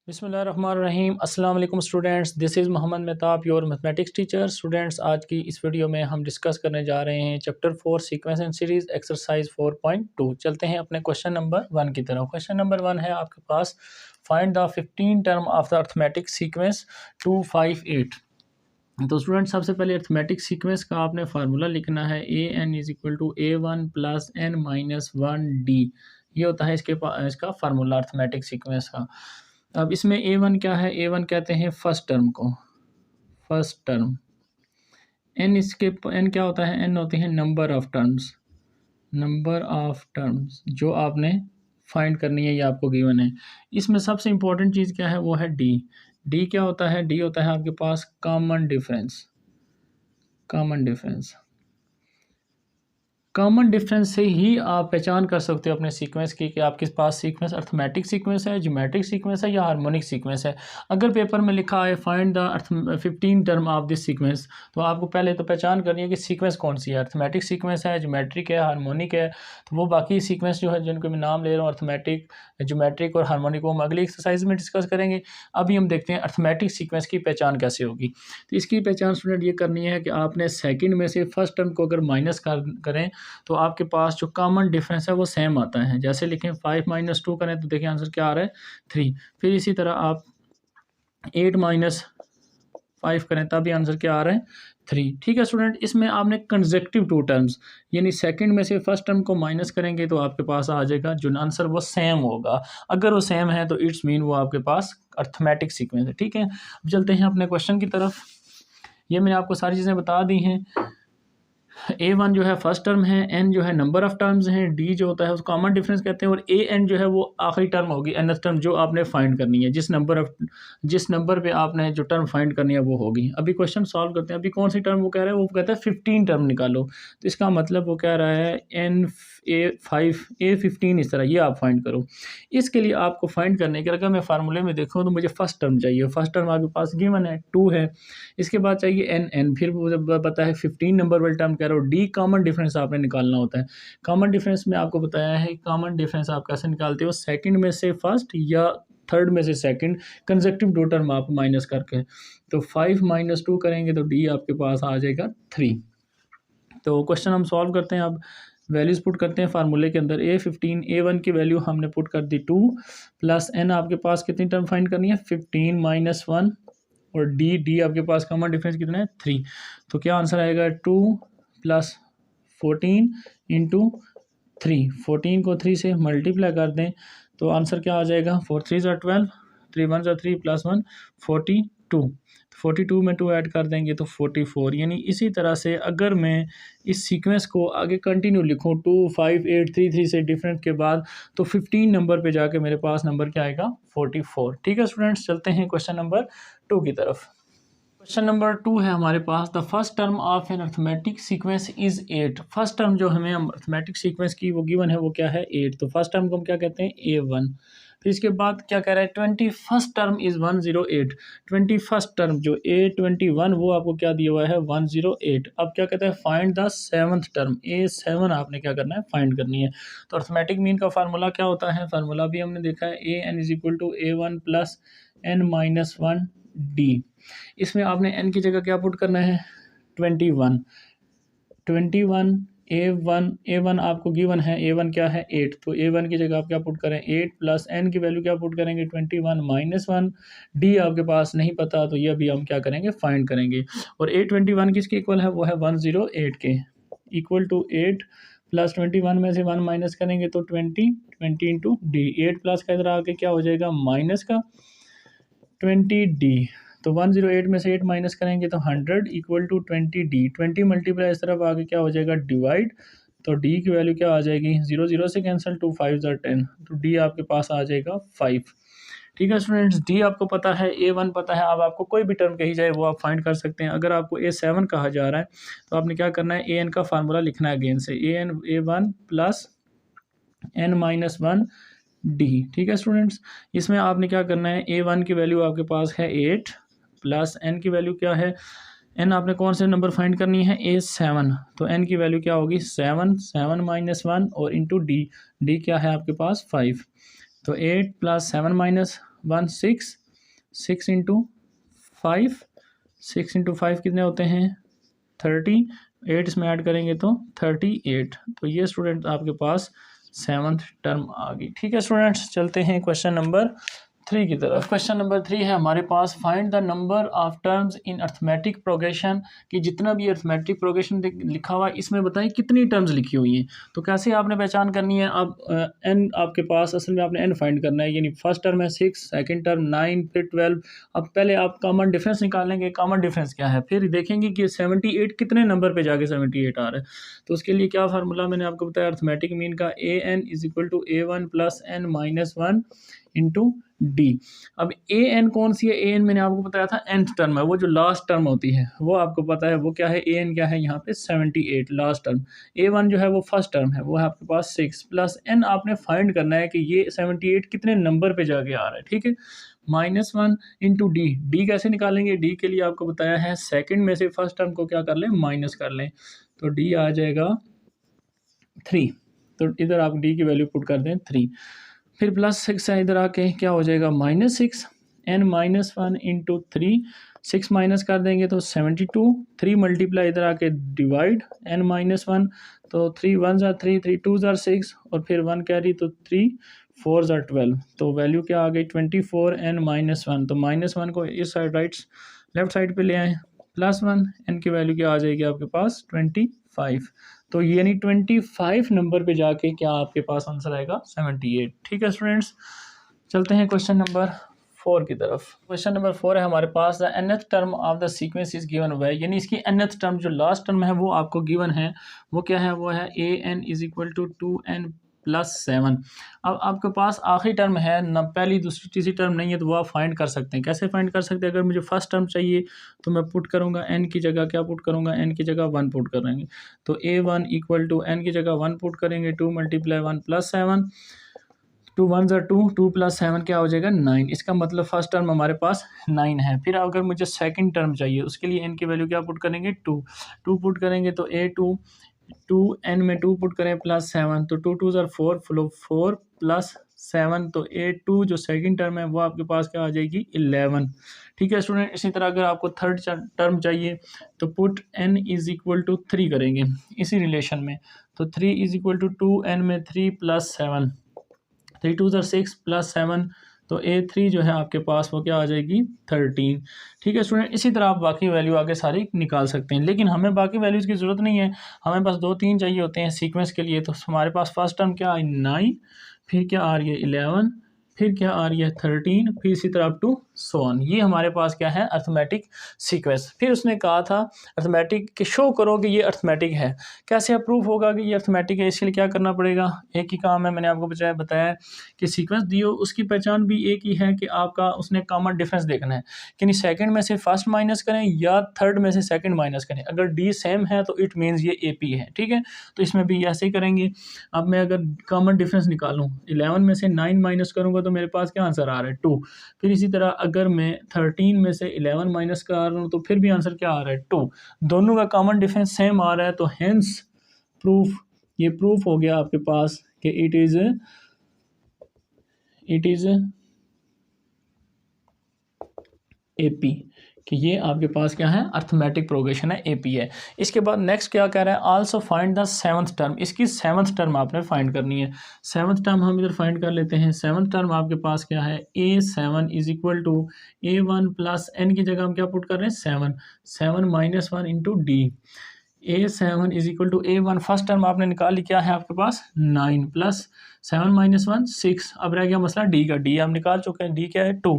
बिस्मिल्लाहिर्रहमानिर्रहीम। अस्सलाम वालेकुम students, this is Mohammad Mehtab, your mathematics teacher. Students, आज की इस वीडियो में हम डिस्कस करने जा रहे हैं chapter 4 sequence and series exercise 4.2। चलते हैं अपने क्वेश्चन नंबर 1 की तरफ। क्वेश्चन नंबर 1 है आपके पास, find the 15 term of the arithmetic sequence 258। तो स्टूडेंट, सबसे पहले अर्थमेटिक सीक्वेंस का आपने फार्मूला लिखना है। A N is equal to A1 plus N minus 1D। ये होता है इसका फार्मूला अर्थमेटिक सीक्वेंस का। अब इसमें A1 क्या है? A1 कहते हैं फर्स्ट टर्म को, फर्स्ट टर्म। एन क्या होता है? एन होते हैं number of terms, number of terms जो आपने फाइंड करनी है, ये आपको गिवन है। इसमें सबसे इंपॉर्टेंट चीज़ क्या है? वो है डी। डी क्या होता है? डी होता है आपके पास common difference. Common difference, common difference से ही आप पहचान कर सकते हो अपने सीक्वेंस की कि आपके पास सीक्वेंस अर्थमेटिक सीक्वेंस है, ज्योमेट्रिक सीक्वेंस है या हार्मोनिक सीक्वेंस है। अगर पेपर में लिखा है find the 15 term of this sequence, तो आपको पहले तो पहचान करनी है कि सीक्वेंस कौन सी है, अर्थमेटिक सीक्वेंस है, ज्योमेट्रिक है, हार्मोनिक है। तो वो बाकी सीक्वेंस जो है जिनको मैं नाम ले रहा हूँ, अर्थमेटिक, ज्योमेट्रिक और हार्मोनिक, वो हम अगली एक्सरसाइज में डिस्कस करेंगे। अभी हम देखते हैं अर्थमेटिक सीक्वेंस की पहचान कैसे होगी। तो इसकी पहचान स्टूडेंट ये करनी है कि आपने सेकेंड में से फर्स्ट टर्म को अगर माइनस करें तो आपके पास जो कॉमन डिफरेंस है वो सेम आता है। जैसे लिखें 5 माइनस 2 करें तो देखिए आंसर क्या आ रहा है? 3। फिर इसी तरह आप 8 माइनस 5 करें तब भी आंसर क्या आ रहा है? 3। ठीक है स्टूडेंट, इसमें आपने कंसेक्यूटिव टू टर्म्स, यानी सेकंड में से फर्स्ट टर्म को माइनस करेंगे तो आपके पास आ जाएगा जो आंसर वो सेम होगा। अगर वो सेम है तो इट्स मीन वो आपके पास अर्थमेटिक सीक्वेंस है। ठीक है, अब चलते हैं अपने क्वेश्चन की तरफ। ये मैंने आपको सारी चीज़ें बता दी हैं। A1 जो है फर्स्ट टर्म है, N जो है नंबर ऑफ टर्म्स हैं, D जो होता है उसको कॉमन डिफरेंस कहते हैं, और AN जो है वो आखिरी टर्म होगी, nth टर्म जो आपने फाइंड करनी है, जिस नंबर पे आपने जो टर्म फाइंड करनी है वो होगी। अभी क्वेश्चन सॉल्व करते हैं। अभी कौन सी टर्म वो कह रहा है? वो कहता है 15 टर्म निकालो। तो इसका मतलब वो कह रहा है N5 A15, इस तरह ये आप फाइंड करो। इसके लिए आपको फाइंड करने के, अगर मैं फार्मूले में देखूँ तो मुझे फर्स्ट टर्म चाहिए। फर्स्ट टर्म आपके पास गिवन है 2 है। इसके बाद चाहिए N, फिर मुझे पता है 15 नंबर वाली टर्म कह रहा हूँ। डी कॉमन डिफरेंस आपने निकालना होता है। कॉमन डिफरेंस में आपको बताया है कॉमन डिफरेंस आप कैसे निकालते हो, सेकंड में से फर्स्ट या थर्ड में से सेकंड, कंसेक्यूटिव दो टर्म आप माइनस करके। तो 5 माइनस 2 करेंगे तो डी आपके पास आ जाएगा 3। तो क्वेश्चन हम सॉल्व करते हैं। अब वैल्यूज़ पुट करते हैं फार्मूले के अंदर। A1 की वैल्यू हमने पुट कर दी 2 प्लस N आपके पास कितनी टर्म फाइंड करनी है? 15 माइनस 1, और डी आपके पास कॉमन डिफरेंस कितना है? 3। तो क्या आंसर आएगा? 2 प्लस 14 इंटू 3। 14 को 3 से मल्टीप्लाई कर दें तो आंसर क्या आ जाएगा? 4 3 ज़ा 12, 3 1 ज़ा 3 प्लस 1 42। 42 में 2 ऐड कर देंगे तो 44। यानी इसी तरह से अगर मैं इस सीक्वेंस को आगे कंटिन्यू लिखूँ 2 5 8 3 3 से डिफरेंट के बाद, तो 15 नंबर पे जाके मेरे पास नंबर क्या आएगा? 44। ठीक है स्टूडेंट्स, चलते हैं क्वेश्चन नंबर 2 की तरफ। क्वेश्चन नंबर 2 है हमारे पास, the first term of an arithmetic sequence is 8। First term जो हमें अर्थमेटिक सीक्वेंस की वो गिवन है वो क्या है? 8। तो फर्स्ट टर्म को हम क्या कहते हैं? A1। फिर इसके बाद क्या कह रहा है? 21st term is 108। 21st term जो A21 वो आपको क्या दिया हुआ है? 108। अब क्या कहते हैं? Find the 7th term. A7 आपने क्या करना है? फाइंड करनी है। तो अर्थमेटिक मीन का फार्मूला क्या होता है? फार्मूला भी हमने देखा है, AN is equal to A1 plus N minus 1D। इसमें आपने n की जगह क्या पुट करना है? 21। A1 आपको गिवन है, A1 क्या है? 8। तो A1 की जगह आप क्या पुट करें? 8 प्लस n की वैल्यू क्या पुट करेंगे? 21 माइनस 1। D आपके पास नहीं पता तो ये भी हम क्या करेंगे? फाइंड करेंगे। और A21 किसके इक्वल है? वो है 108 के। इक्वल टू 8 प्लस 21 में से 1 माइनस करेंगे तो 20 इंटू D। 8 प्लस का इधर आके क्या हो जाएगा? माइनस का 20D। तो 108 में से 8 माइनस करेंगे तो 100 इक्वल टू 20D। 20 मल्टीप्लाई इस तरफ आगे क्या हो जाएगा? डिवाइड। तो D की वैल्यू क्या आ जाएगी? 0 0 से कैंसिल, 2 5 ज़ा 10। तो D आपके पास आ जाएगा 5। ठीक है स्टूडेंट्स, D आपको पता है, A1 पता है। अब आपको कोई भी टर्म कही जाए वो आप फाइंड कर सकते हैं। अगर आपको A7 कहा जा रहा है तो आपने क्या करना है? AN का फार्मूला लिखना है अगेन से, A1 plus N minus 1 D। ठीक है स्टूडेंट्स, इसमें आपने क्या करना है? A1 की वैल्यू आपके पास है 8 प्लस N की वैल्यू क्या है? N आपने कौन से नंबर फाइंड करनी है? A7। तो N की वैल्यू क्या होगी? 7 माइनस 1 और इंटू D। D क्या है आपके पास? 5। तो 8 प्लस 7 माइनस 1 6, 6 इंटू 5, 6 इंटू 5 कितने होते हैं 30, 8 इसमें ऐड करेंगे तो 38। तो ये स्टूडेंट आपके पास 7th टर्म आ गई। ठीक है स्टूडेंट्स, चलते हैं क्वेश्चन नंबर 3 की तरफ। क्वेश्चन नंबर 3 है हमारे पास, find the number of terms in arithmetic progression, कि जितना भी अर्थमेटिक प्रोग्रेशन लिखा हुआ है इसमें बताएं कितनी टर्म्स लिखी हुई हैं। तो कैसे आपने पहचान करनी है, अब एन आपके पास असल में आपने एन फाइंड करना है, यानी फर्स्ट टर्म है 6, सेकंड टर्म 9, फिर 12। अब पहले आप कॉमन डिफरेंस निकालेंगे, कॉमन डिफरेंस क्या है, फिर देखेंगे कि 78 कितने नंबर पे जाके 78 आ रहा है। तो उसके लिए क्या फार्मूला मैंने आपको बताया अर्थमेटिक मीन का, A N is equal to A1 plus N minus 1 into D. अब ए एन कौन सी है, ए एन मैंने आपको बताया था nth टर्म है, वो जो लास्ट टर्म होती है वो आपको पता है वो क्या है, ए एन क्या है यहाँ पे 78 लास्ट टर्म। A1 जो है वो फर्स्ट टर्म है, वो है आपके पास 6 प्लस एन आपने फाइंड करना है कि ये 78 कितने नंबर पे जाके आ रहा है। ठीक है, -1 इंटू डी। डी कैसे निकालेंगे, डी के लिए आपको बताया है सेकंड में से फर्स्ट टर्म को क्या कर लें, माइनस कर लें, तो डी आ जाएगा 3। तो इधर आप डी की वैल्यू पुट कर दें 3, फिर +6 है, इधर आके क्या हो जाएगा -6 n-1 इंटू 3, 6 माइनस कर देंगे तो 72, 3 मल्टीप्लाई इधर आके डिवाइड n-1, तो 3 1 ज़ा 3, 3 2 ज़ा 6 और फिर 1 कैरी, तो 3 4 ज़ा 12। तो वैल्यू क्या आ गई 24 n-1। तो -1 को इस साइड लेफ्ट साइड पे ले आए, +1 n की वैल्यू क्या आ जाएगी आपके पास 25। तो यानी 25 नंबर पे जाके क्या आपके पास आंसर आएगा 78। ठीक है स्टूडेंट्स, चलते हैं क्वेश्चन नंबर 4 की तरफ। क्वेश्चन नंबर 4 है हमारे पास, the nth term of the sequence is given by, यानी इसकी nth टर्म जो लास्ट टर्म है वो आपको गिवन है, वो क्या है, वो है an is equal to 2n plus 7। अब आपके पास आखिरी टर्म है ना, पहली दूसरी तीसरी टर्म नहीं है, तो वो आप फाइंड कर सकते हैं। कैसे फाइंड कर सकते हैं, अगर मुझे फर्स्ट टर्म चाहिए तो मैं पुट करूँगा n की जगह क्या पुट करूँगा, n की जगह 1 पुट करेंगे, तो a1 इक्वल टू n की जगह 1 पुट करेंगे, 2 मल्टीप्लाई 1 प्लस 7, 2 1 ज़ा 2, 2 प्लस 7 क्या हो जाएगा 9। इसका मतलब फर्स्ट टर्म हमारे पास 9 है। फिर अगर मुझे सेकंड टर्म चाहिए उसके लिए n की वैल्यू क्या पुट करेंगे 2, 2 पुट करेंगे तो a2, 2 n में 2 पुट करें प्लस 7, तो 2 2 ज़ा 4, 4 प्लस 7, तो a2 जो सेकंड टर्म है वो आपके पास क्या आ जाएगी 11। ठीक है स्टूडेंट, इसी तरह अगर आपको थर्ड टर्म चाहिए तो put n is equal to 3 करेंगे इसी रिलेशन में, तो 3 इज इक्वल टू 2n में 3 प्लस 7, 3 2 ज़ा 6 प्लस 7, तो a3 जो है आपके पास वो क्या आ जाएगी 13। ठीक है स्टूडेंट, इसी तरह आप बाकी वैल्यू आगे सारी निकाल सकते हैं, लेकिन हमें बाकी वैल्यूज़ की ज़रूरत नहीं है, हमें बस 2-3 चाहिए होते हैं सीक्वेंस के लिए। तो हमारे पास फर्स्ट टर्म क्या है 9, फिर क्या आ रही है 11, फिर क्या आ रही है 13, फिर इसी तरह अप टू सो ऑन। ये हमारे पास क्या है अर्थमेटिक सीक्वेंस। फिर उसने कहा था अर्थमेटिक के शो करो कि ये अर्थमेटिक है। कैसे अप्रूव होगा कि ये अर्थमेटिक है, इसके लिए क्या करना पड़ेगा, एक ही काम है, मैंने आपको बताया कि सीक्वेंस दियो उसकी पहचान भी एक ही है कि आपका उसने कॉमन डिफरेंस देखना है कि नहीं सेकंड में से फर्स्ट माइनस करें या थर्ड में से सेकंड माइनस करें। अगर डी सेम है तो इट मीन्स ये AP है। ठीक है, तो इसमें भी ऐसे ही करेंगे। अब मैं अगर कॉमन डिफरेंस निकालूँ 11 में से 9 माइनस करूँगा तो मेरे पास क्या आंसर आ रहा है 2। फिर इसी तरह अगर मैं 13 में से 11 माइनस कर रहा हूँ तो फिर भी आंसर क्या आ रहा है 2। दोनों का कॉमन डिफरेंस सेम आ रहा है, तो हेंस प्रूफ, ये प्रूफ हो गया आपके पास कि इट इज़ AP, कि ये आपके पास क्या है अर्थमेटिक प्रोग्रेशन है, AP है। इसके बाद नेक्स्ट क्या कह रहा है, also find the 7th term. इसकी 7th टर्म आपने फाइंड करनी है। 7th टर्म हम इधर फाइंड कर लेते हैं। 7th टर्म आपके पास क्या है A7 is equal to A1 plus n की जगह हम क्या पुट कर रहे हैं 7, 7 minus 1 into D. A7 is equal to A1 first term आपने निकाली, क्या है आपके पास 9 प्लस 7 माइनस 1 6। अब रह गया मसला डी का, डी हम निकाल चुके हैं, डी क्या है 2,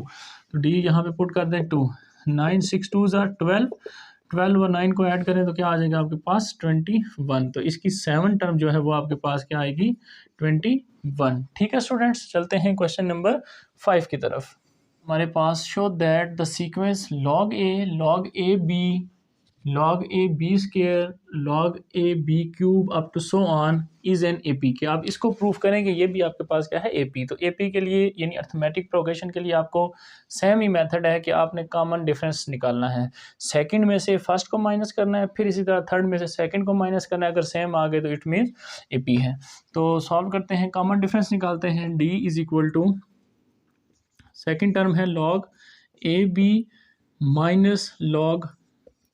तो डी यहाँ पे पुट कर दें 2, 9 6 2 ज़ा 12, 12 और 9 को ऐड करें तो क्या आ जाएगा आपके पास 21। तो इसकी 7 टर्म जो है वो आपके पास क्या आएगी 21। ठीक है स्टूडेंट्स, चलते हैं क्वेश्चन नंबर 5 की तरफ। हमारे पास show that the sequence log a b log a b square log a b cube up to so on is an AP, कि आप इसको प्रूफ करेंगे ये भी आपके पास क्या है AP। तो AP के लिए यानी अर्थमेटिक प्रोग्रेशन के लिए आपको सेम ही मेथड है कि आपने कॉमन डिफरेंस निकालना है, सेकंड में से फर्स्ट को माइनस करना है, फिर इसी तरह थर्ड में से सेकंड को माइनस करना है। अगर सेम आ गए तो इट मीन्स AP है। तो सॉल्व करते हैं, कॉमन डिफरेंस निकालते हैं। D is equal to second term है log A b minus log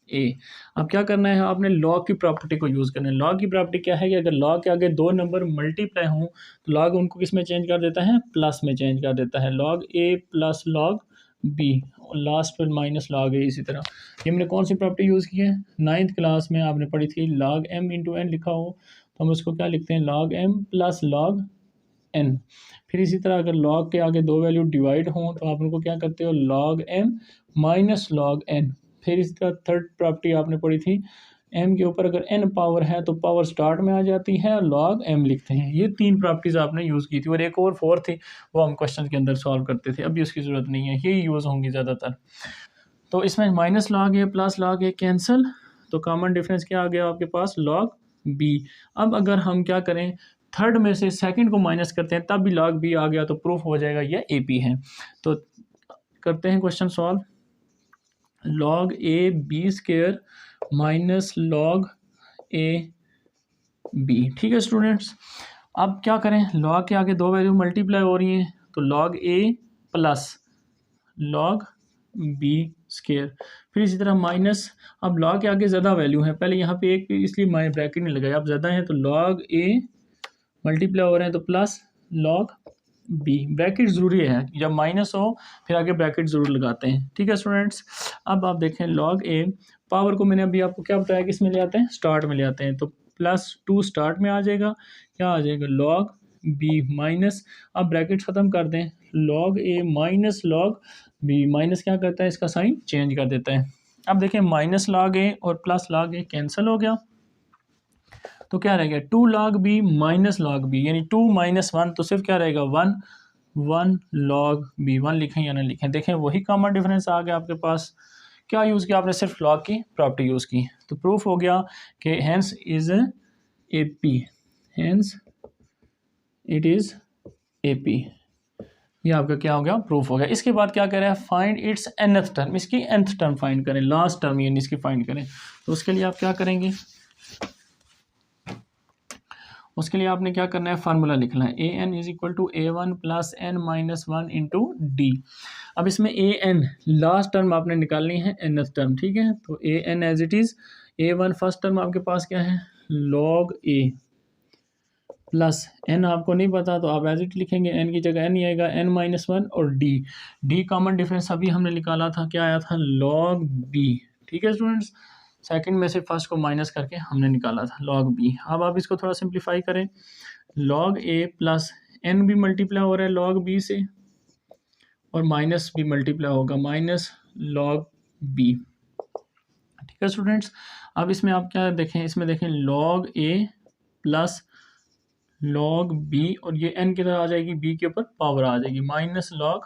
a. अब क्या करना है, आपने लॉग की प्रॉपर्टी को यूज़ करना है। लॉग की प्रॉपर्टी क्या है कि अगर लॉग के आगे दो नंबर मल्टीप्लाई हों तो लॉग उनको किस में चेंज कर देता है, प्लस में चेंज कर देता है। लॉग ए प्लस लॉग बी और लास्ट पर माइनस लॉग ए। इसी तरह ये हमने कौन सी प्रॉपर्टी यूज़ की है, 9th क्लास में आपने पढ़ी थी। लॉग एम इंटू एन लिखा हो तो हम उसको क्या लिखते हैं, log M plus log N. फिर इसी तरह अगर लॉग के आगे दो वैल्यू डिवाइड हों तो आप उनको क्या करते हो, log M minus log N. फिर इसी तरह थर्ड प्रॉपर्टी आपने पढ़ी थी, एम के ऊपर अगर एन पावर है तो पावर स्टार्ट में आ जाती है और लॉग एम लिखते हैं। ये तीन प्रॉपर्टीज़ आपने यूज़ की थी और एक और फोर्थ थी, वो हम क्वेश्चन के अंदर सॉल्व करते थे। अभी उसकी ज़रूरत नहीं है, यही यूज़ होंगी ज़्यादातर। तो इसमें माइनस लॉग ए प्लस लॉग ए कैंसिल, तो कॉमन डिफरेंस क्या आ गया आपके पास, लॉग बी। अब अगर हम क्या करें, थर्ड में से सेकंड को माइनस करते हैं तब भी लॉग बी आ गया तो प्रूफ हो जाएगा ये ए पी है। तो करते हैं क्वेश्चन सॉल्व। लॉग ए बी स्क्वायर माइनस लॉग ए बी। ठीक है स्टूडेंट्स, अब क्या करें, लॉग के आगे दो वैल्यू मल्टीप्लाई हो रही हैं तो लॉग ए प्लस लॉग बी स्क्वायर। फिर इसी तरह माइनस, अब लॉग के आगे ज़्यादा वैल्यू है, पहले यहाँ पे एक इसलिए मैं ब्रैकेट नहीं लगाया, अब ज़्यादा है तो लॉग ए मल्टीप्लाई हो रहे हैं तो प्लस लॉग बी। ब्रैकेट ज़रूरी है, जब माइनस हो फिर आगे ब्रैकेट ज़रूर लगाते हैं। ठीक है स्टूडेंट्स, अब आप देखें लॉग ए पावर को मैंने अभी आपको क्या बताया कि इसमें ले आते हैं, स्टार्ट में ले आते हैं, तो +2 स्टार्ट में आ जाएगा, क्या आ जाएगा, लॉग बी माइनस, अब ब्रैकेट ख़त्म कर दें, लॉग ए माइनस लॉग बी। माइनस क्या करता है, इसका साइन चेंज कर देता है। अब देखें माइनस लॉग ए और प्लस लॉग ए कैंसिल हो गया, तो क्या रहेगा, 2 log B minus log B, यानी 2 माइनस 1 तो सिर्फ क्या रहेगा 1, 1 लॉग बी। 1 लिखें या ना लिखें, देखें वही कॉमन डिफरेंस आ गया आपके पास। क्या यूज़ किया आपने, सिर्फ लॉग की प्रॉपर्टी यूज़ की, तो प्रूफ हो गया कि hence is A P, hence it is A P. ये आपका क्या हो गया, प्रूफ हो गया। इसके बाद क्या कह रहा है, फाइंड इट्स nth टर्म, इसकी nth टर्म फाइंड करें, लास्ट टर्म यानी इसकी फाइंड करें। तो उसके लिए आप क्या करेंगे, उसके लिए आपने क्या करना है, फार्मूला लिखना है, A N is equal to a one plus N minus one into D. अब इसमें ए एन लास्ट टर्म आपने निकालनी है, nth टर्म। ठीक है, तो a n as it is, a one first term आपके पास क्या है, लॉग ए प्लस एन आपको नहीं पता तो आप एज इट लिखेंगे, एन की जगह एन ही आएगा, एन माइनस वन और डी। डी कॉमन डिफरेंस अभी हमने निकाला था, क्या आया था, लॉग बी। ठीक है स्टूडेंट्स, सेकंड में से फर्स्ट को माइनस करके हमने निकाला था लॉग बी। अब आप इसको थोड़ा सिंप्लीफाई करें, लॉग ए प्लस एन भी मल्टीप्लाई हो रहा है लॉग बी से और माइनस भी मल्टीप्लाई होगा माइनस लॉग बी। ठीक है स्टूडेंट्स, अब इसमें आप क्या देखें, इसमें देखें लॉग ए प्लस लॉग बी और ये एन की तरह आ जाएगी, बी के ऊपर पावर आ जाएगी माइनस लॉग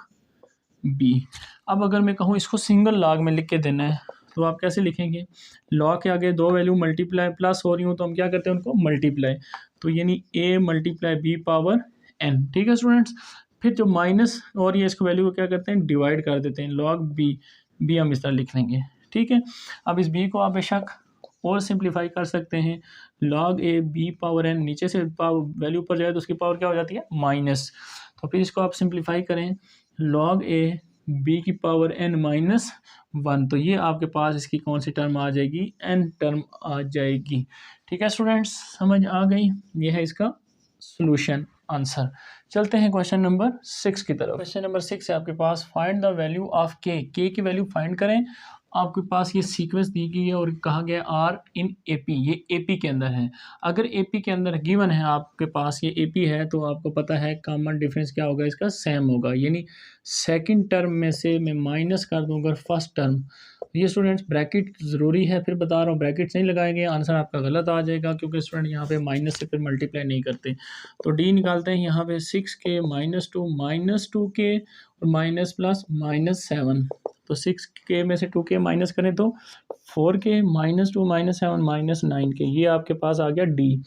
बी। अब अगर मैं कहूँ इसको सिंगल लॉग में लिख के देना है तो आप कैसे लिखेंगे, लॉग के आगे दो वैल्यू मल्टीप्लाई प्लस हो रही हूँ तो हम क्या करते हैं उनको मल्टीप्लाई, तो यानी A multiply B power N. ठीक है स्टूडेंट्स, फिर जो माइनस और ये इसको वैल्यू को क्या करते हैं, डिवाइड कर देते हैं, लॉग बी, बी हम इस तरह लिख लेंगे। ठीक है, अब इस बी को आप बेशक और सिंप्लीफाई कर सकते हैं, लॉग ए बी पावर एन, नीचे से वैल्यू पर जाए तो उसकी पावर क्या हो जाती है, माइनस, तो फिर इसको आप सिंप्लीफाई करें, लॉग ए बी की पावर एन माइनस वन, तो ये आपके पास इसकी कौन सी टर्म आ जाएगी, एन टर्म आ जाएगी। ठीक है स्टूडेंट्स, समझ आ गई, ये है इसका सॉल्यूशन आंसर। चलते हैं क्वेश्चन नंबर 6 की तरफ। क्वेश्चन नंबर 6 है आपके पास, फाइंड द वैल्यू ऑफ के, के की वैल्यू फाइंड करें। आपके पास ये सीक्वेंस दी गई है और कहा गया आर इन ए पी, ये ए पी के अंदर है। अगर ए पी के अंदर गिवन है आपके पास ये ए पी है तो आपको पता है कॉमन डिफरेंस क्या होगा, इसका सेम होगा, यानी सेकंड टर्म में से मैं माइनस कर दूंगा फर्स्ट टर्म। ये स्टूडेंट्स ब्रैकेट ज़रूरी है, फिर बता रहा हूँ ब्रैकेट नहीं लगाएंगे आंसर आपका गलत आ जाएगा, क्योंकि स्टूडेंट यहाँ पे माइनस से फिर मल्टीप्लाई नहीं करते। तो डी निकालते हैं, यहाँ पे 6k माइनस 2k और माइनस प्लस माइनस 7, तो 6k में से 2k माइनस करें तो 4k minus 2 minus 7 minus 9k, ये आपके पास आ गया डी।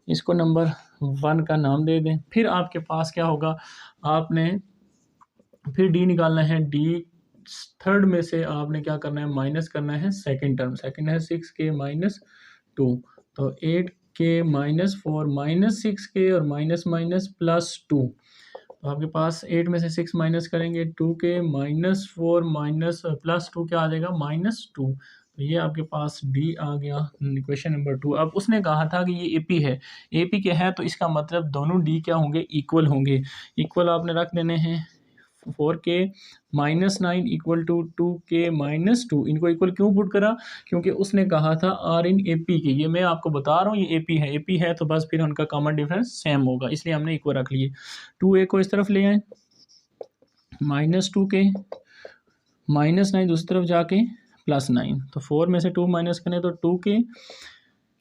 इसको नंबर 1 का नाम दे दें। फिर आपके पास क्या होगा, आपने फिर डी निकालना है, डी थर्ड में से आपने क्या करना है, माइनस करना है सेकंड टर्म, सेकंड है 6k माइनस 2, तो 8k माइनस 4 माइनस 6k और माइनस माइनस प्लस 2, तो आपके पास 8 में से 6 माइनस करेंगे 2k -4 माइनस प्लस 2 क्या आ जाएगा -2। तो ये आपके पास डी आ गया क्वेश्चन नंबर 2। अब उसने कहा था कि ये एपी है, एपी के है तो इसका मतलब दोनों डी क्या होंगे, इक्वल होंगे। इक्वल आपने रख देने हैं 4k -9 इक्वल टू 2k -2। इनको इक्वल क्यों पुट करा, क्योंकि उसने कहा था आर इन एपी के। ये मैं आपको बता रहा हूँ ये एपी है, एपी है तो बस फिर उनका कॉमन डिफरेंस सेम होगा, इसलिए हमने इक्वल रख लिए। 2a को इस तरफ ले आए, -2k -9 दूसरी तरफ जाके +9। तो 4 में से 2 माइनस करें तो 2k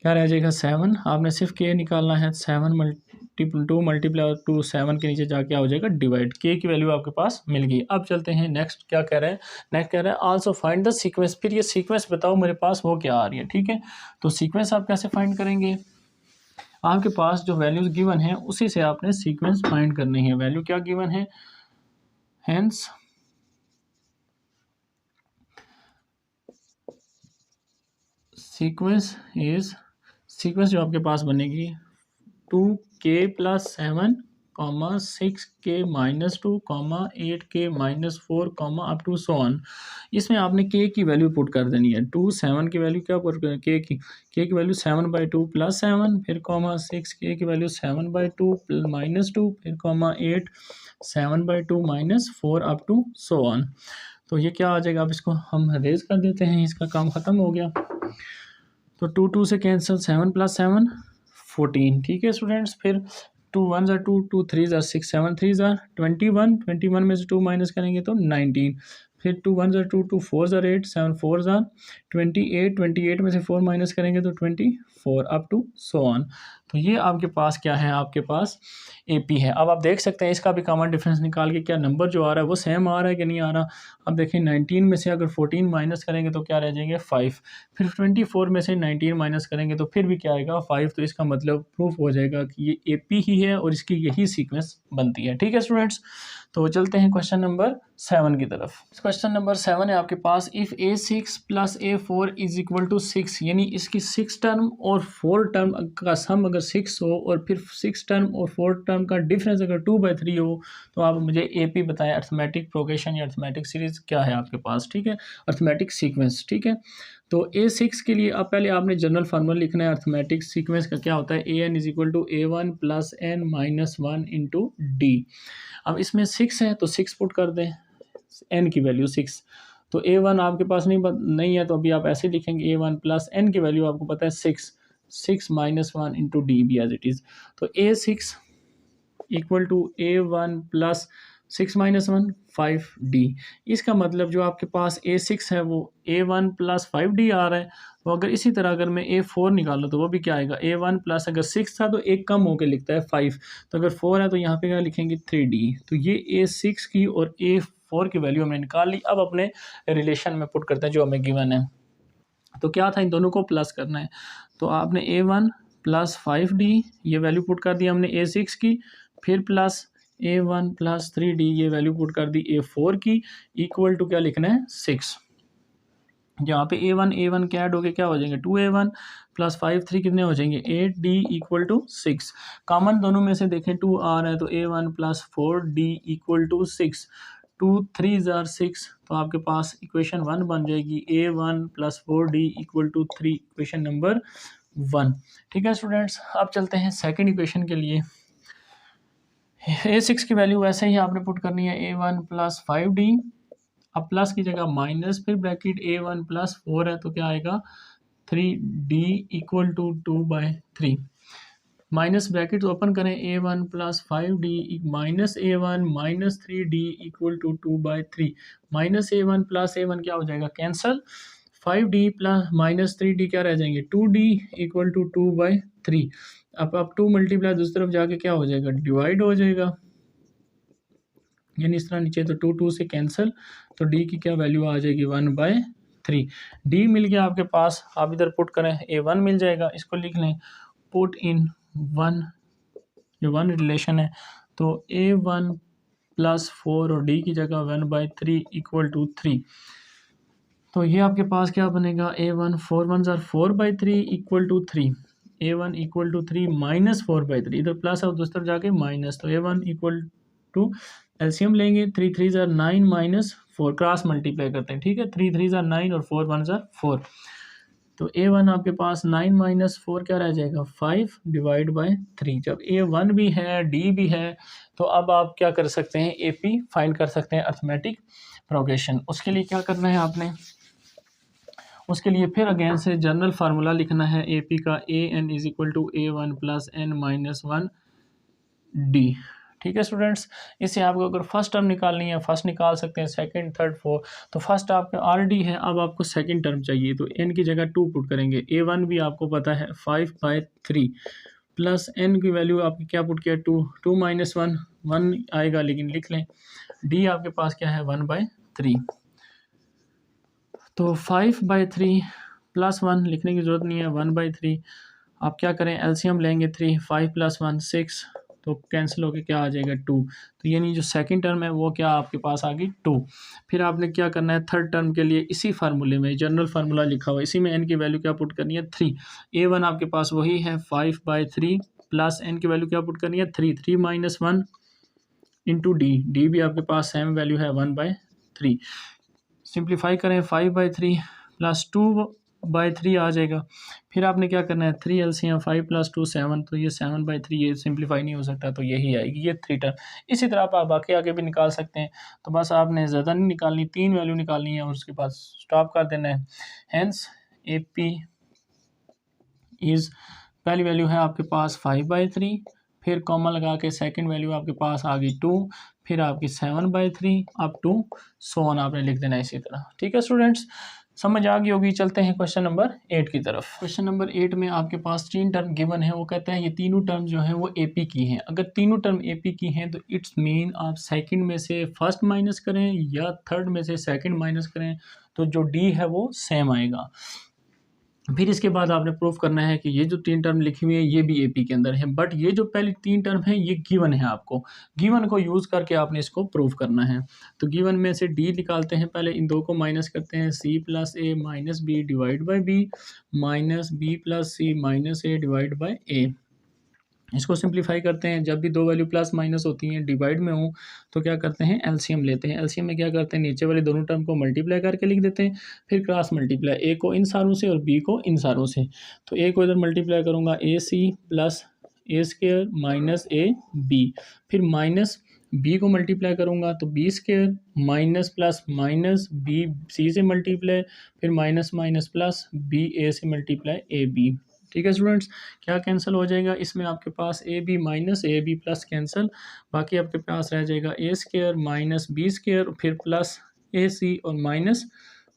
क्या रह जाएगा 7। आपने सिर्फ k निकालना है, 7 2 मल्टीप्लाई 2 7 के नीचे जाके क्या हो जाएगा डिवाइड। k की वैल्यू आपके पास मिल गई। अब चलते हैं नेक्स्ट, क्या कह रहे हैं, नेक्स्ट कह रहे हैं आल्सो फाइंड द सीक्वेंस। फिर ये सीक्वेंस बताओ मेरे पास वो क्या आ रही है, ठीक है। तो सीक्वेंस आप कैसे फाइंड करेंगे, आपके पास जो वैल्यूज गिवन है उसी से आपने सीक्वेंस फाइंड करनी है। वैल्यू क्या गिवन है, हेंस सीक्वेंस इज, सीक्वेंस जो आपके पास बनेगी 2k + 7, 6k -2, 8k -4, up to so on. इसमें आपने k की वैल्यू पुट कर देनी है। 2 7 की वैल्यू क्या पुट कर, k की वैल्यू 7/2 + 7, फिर 6 k की वैल्यू 7/2 -2, फिर 8 7/2 -4 अप टू सो ऑन। तो ये क्या आ जाएगा, अब इसको हम रेज कर देते हैं, इसका काम ख़त्म हो गया। तो 2 से कैंसिल, 7 + 7 14, ठीक है स्टूडेंट्स। फिर 2 1 2, 2 3 6, 7 3 21, 21 में से 2 माइनस करेंगे तो 19। फिर 2 1 2, 2 4 8, 7 4 28, 28 में से 4 माइनस करेंगे तो 24 अप टू सो ऑन। तो ये आपके पास क्या है, आपके पास एपी है। अब आप देख सकते हैं इसका भी कॉमन डिफरेंस निकाल के क्या नंबर जो आ रहा है वो सेम आ रहा है कि नहीं आ रहा। अब देखिए 19 में से अगर 14 माइनस करेंगे तो क्या रह जाएंगे 5, फिर 24 में से 19 माइनस करेंगे तो फिर भी क्या आएगा 5। तो इसका मतलब प्रूफ हो जाएगा कि ये एपी ही है और इसकी यही सीक्वेंस बनती है, ठीक है स्टूडेंट्स। तो चलते हैं क्वेश्चन नंबर 7 की तरफ। क्वेश्चन नंबर 7 है आपके पास, इफ़ a6 + a4 = 6, यानी इसकी 6 टर्म और 4 टर्म का सम अगर 6 हो और फिर 6 टर्म और 4 टर्म का डिफरेंस अगर 2/3 हो, तो आप मुझे एपी बताएं, अर्थमेटिक प्रोग्रेशन या अर्थमेटिक सीरीज क्या है आपके पास, ठीक है, अर्थमेटिक सीक्वेंस, ठीक है। तो a6 के लिए अब पहले आपने जनरल फार्मूला लिखना है अर्थमेटिक सीक्वेंस का, क्या होता है, an = a1 + n - 1 × d। अब इसमें 6 है तो 6 पुट कर दें, n की वैल्यू 6। तो a1 आपके पास नहीं है तो अभी आप ऐसे लिखेंगे a1 + n की वैल्यू आपको पता है 6, 6 - 1 × d भी एज इट इज़। तो a6 = a1 + 6 - 1 5d। इसका मतलब जो आपके पास a6 है वो a1 + 5d आ रहा है। तो अगर इसी तरह अगर मैं a4 निकालूँ तो वो भी क्या आएगा, a1 + अगर 6 था तो एक कम होकर लिखता है 5, तो अगर 4 है तो यहाँ पे क्या लिखेंगे 3d। तो ये a6 की और a4 की वैल्यू हमने निकाल ली। अब अपने रिलेशन में पुट करते हैं जो हमें गिवन है। तो क्या था, इन दोनों को प्लस करना है। तो आपने a1 + 5d ये वैल्यू पुट कर दी हमने a6 की, फिर प्लस a1 + 3d ये वैल्यू पुट कर दी a4 की, इक्वल टू क्या लिखना है 6। यहाँ पे a1 क्या ऐड हो गया, क्या हो जाएंगे 2a1 + 5 3 कितने हो जाएंगे 8d = 6। कॉमन दोनों में से देखें 2 आ रहा है तो a1 + 4d = 6, 2 3 = 6। तो आपके पास इक्वेशन 1 बन जाएगी a1 + 4d = 3, इक्वेशन नंबर 1, ठीक है स्टूडेंट्स। अब चलते हैं सेकंड इक्वेशन के लिए। a6 की वैल्यू वैसे ही आपने पुट करनी है a1 + 5d, अब प्लस की जगह माइनस, फिर ब्रैकेट a1 + 4 है तो क्या आएगा 3d = 2/3, माइनस ब्रैकेट ओपन करें a1 + 5d -a1 - 3d = 2/3, -a1 + a1 क्या हो जाएगा कैंसल, 5d + -3d क्या रह जाएंगे 2d = 2/3। अब 2 मल्टीप्लाई दूसरी तरफ जाके क्या हो जाएगा डिवाइड हो जाएगा, यानी इस तरह नीचे तो 2 2 से कैंसिल, तो d की क्या वैल्यू आ जाएगी 1/3। d मिल गया आपके पास, आप इधर पुट करें a1 मिल जाएगा, इसको लिख लें पुट इन 1, जो 1 रिलेशन है। तो a1 + 4 और d की जगह 1/3 = 3। तो ये आपके पास क्या बनेगा a1 4 1 = 4/3 = 3, a1 = 3 - 4/3, इधर प्लस है दूसरी तरफ जाके माइनस, तो a1 = टू, एलसीएम लेंगे, 3 3 ज़ार 9 माइनस 4, क्रॉस मल्टीप्लाई करते हैं, ठीक है, 3 3 ज़ार 9 और 4 1 ज़ार 4। तो A1 आपके पास 9 माइनस 4 क्या रह जाएगा 5 डिवाइड बाय 3। जब A1 भी है D भी है तो अब आप क्या कर सकते हैं, AP फाइंड कर सकते हैं, अर्थमेटिक प्रोग्रेशन। उसके लिए क्या करना है आपने, उसके लिए फिर अगेन से जनरल फार्मूला लिखना है AP का, AN is equal to A1 plus N minus 1 D। ठीक है स्टूडेंट्स, इससे आपको अगर फर्स्ट टर्म निकालनी है फर्स्ट निकाल सकते हैं, सेकंड थर्ड फोर्थ। तो फर्स्ट आपका ऑलरेडी है, अब आपको सेकंड टर्म चाहिए तो n की जगह 2 पुट करेंगे। A1 भी आपको पता है 5/3 प्लस n की वैल्यू आपकी क्या पुट किया 2, 2 माइनस 1 1 आएगा लेकिन लिख लें। D आपके पास क्या है 1/3, तो 5/3 प्लस 1 लिखने की ज़रूरत नहीं है, 1/3। आप क्या करें, एलसीएम लेंगे 3, 5 प्लस 1 6, तो कैंसिल होकर क्या आ जाएगा 2। तो यानी जो सेकंड टर्म है वो क्या आपके पास आ गई 2। फिर आपने क्या करना है, थर्ड टर्म के लिए इसी फार्मूले में जनरल फार्मूला लिखा हुआ है, इसी में n की वैल्यू क्या पुट करनी है 3। A1 आपके पास वही है 5/3 प्लस n की वैल्यू क्या पुट करनी है 3, 3 माइनस 1 इंटू D भी आपके पास सेम वैल्यू है 1/3। सिंप्लीफाई करें, 5/3 प्लस 2/3 आ जाएगा। फिर आपने क्या करना है, 3 एलसीएम 5 प्लस 2 7, तो ये 7/3 ये सिंप्लीफाई नहीं हो सकता तो यही आएगी, ये 3 टर्म। इसी तरह आप बाकी आगे भी निकाल सकते हैं। तो बस आपने ज़्यादा नहीं निकालनी, 3 वैल्यू निकालनी है और उसके बाद स्टॉप कर देना है। हेंस AP इज़, पहली वैल्यू है आपके पास 5/3, फिर कॉमन लगा के सेकंड वैल्यू आपके पास आ गई 2, फिर आपकी 7/3 अप टू सो ऑन आपने लिख देना इसी तरह। ठीक है स्टूडेंट्स, समझ आ गई होगी। चलते हैं क्वेश्चन नंबर 8 की तरफ। क्वेश्चन नंबर 8 में आपके पास 3 टर्म गिवन है। वो कहता है ये तीनों टर्म जो हैं वो AP की हैं। अगर तीनों टर्म AP की हैं तो इट्स मीन आप सेकंड में से फर्स्ट माइनस करें या थर्ड में से सेकंड माइनस करें तो जो D है वो सेम आएगा। फिर इसके बाद आपने प्रूफ करना है कि ये जो 3 टर्म लिखी हुई है ये भी AP के अंदर है, बट ये जो पहली 3 टर्म है ये गिवन है आपको। गिवन को यूज़ करके आपने इसको प्रूफ करना है। तो गिवन में से D निकालते हैं, पहले इन दो को माइनस करते हैं, C plus A minus B divide by B minus B plus C minus A divide by A। इसको सिंप्लीफाई करते हैं, जब भी दो वैल्यू प्लस माइनस होती हैं डिवाइड में हो तो क्या करते हैं एलसीएम लेते हैं। एलसीएम में क्या करते हैं, नीचे वाले दोनों टर्म को मल्टीप्लाई करके लिख देते हैं, फिर क्रॉस मल्टीप्लाई, ए को इन सारों से और बी को इन सारों से। तो ए को इधर मल्टीप्लाई करूँगा AC plus A² minus AB, फिर माइनस बी को मल्टीप्लाई करूँगा तो B² minus plus minus B C से मल्टीप्लाई, फिर माइनस माइनस प्लस BA से मल्टीप्लाई AB। ठीक है स्टूडेंट्स, क्या कैंसिल हो जाएगा इसमें, आपके पास AB minus AB plus cancel, बाकी आपके पास रह जाएगा A² माइनस B² फिर प्लस AC और minus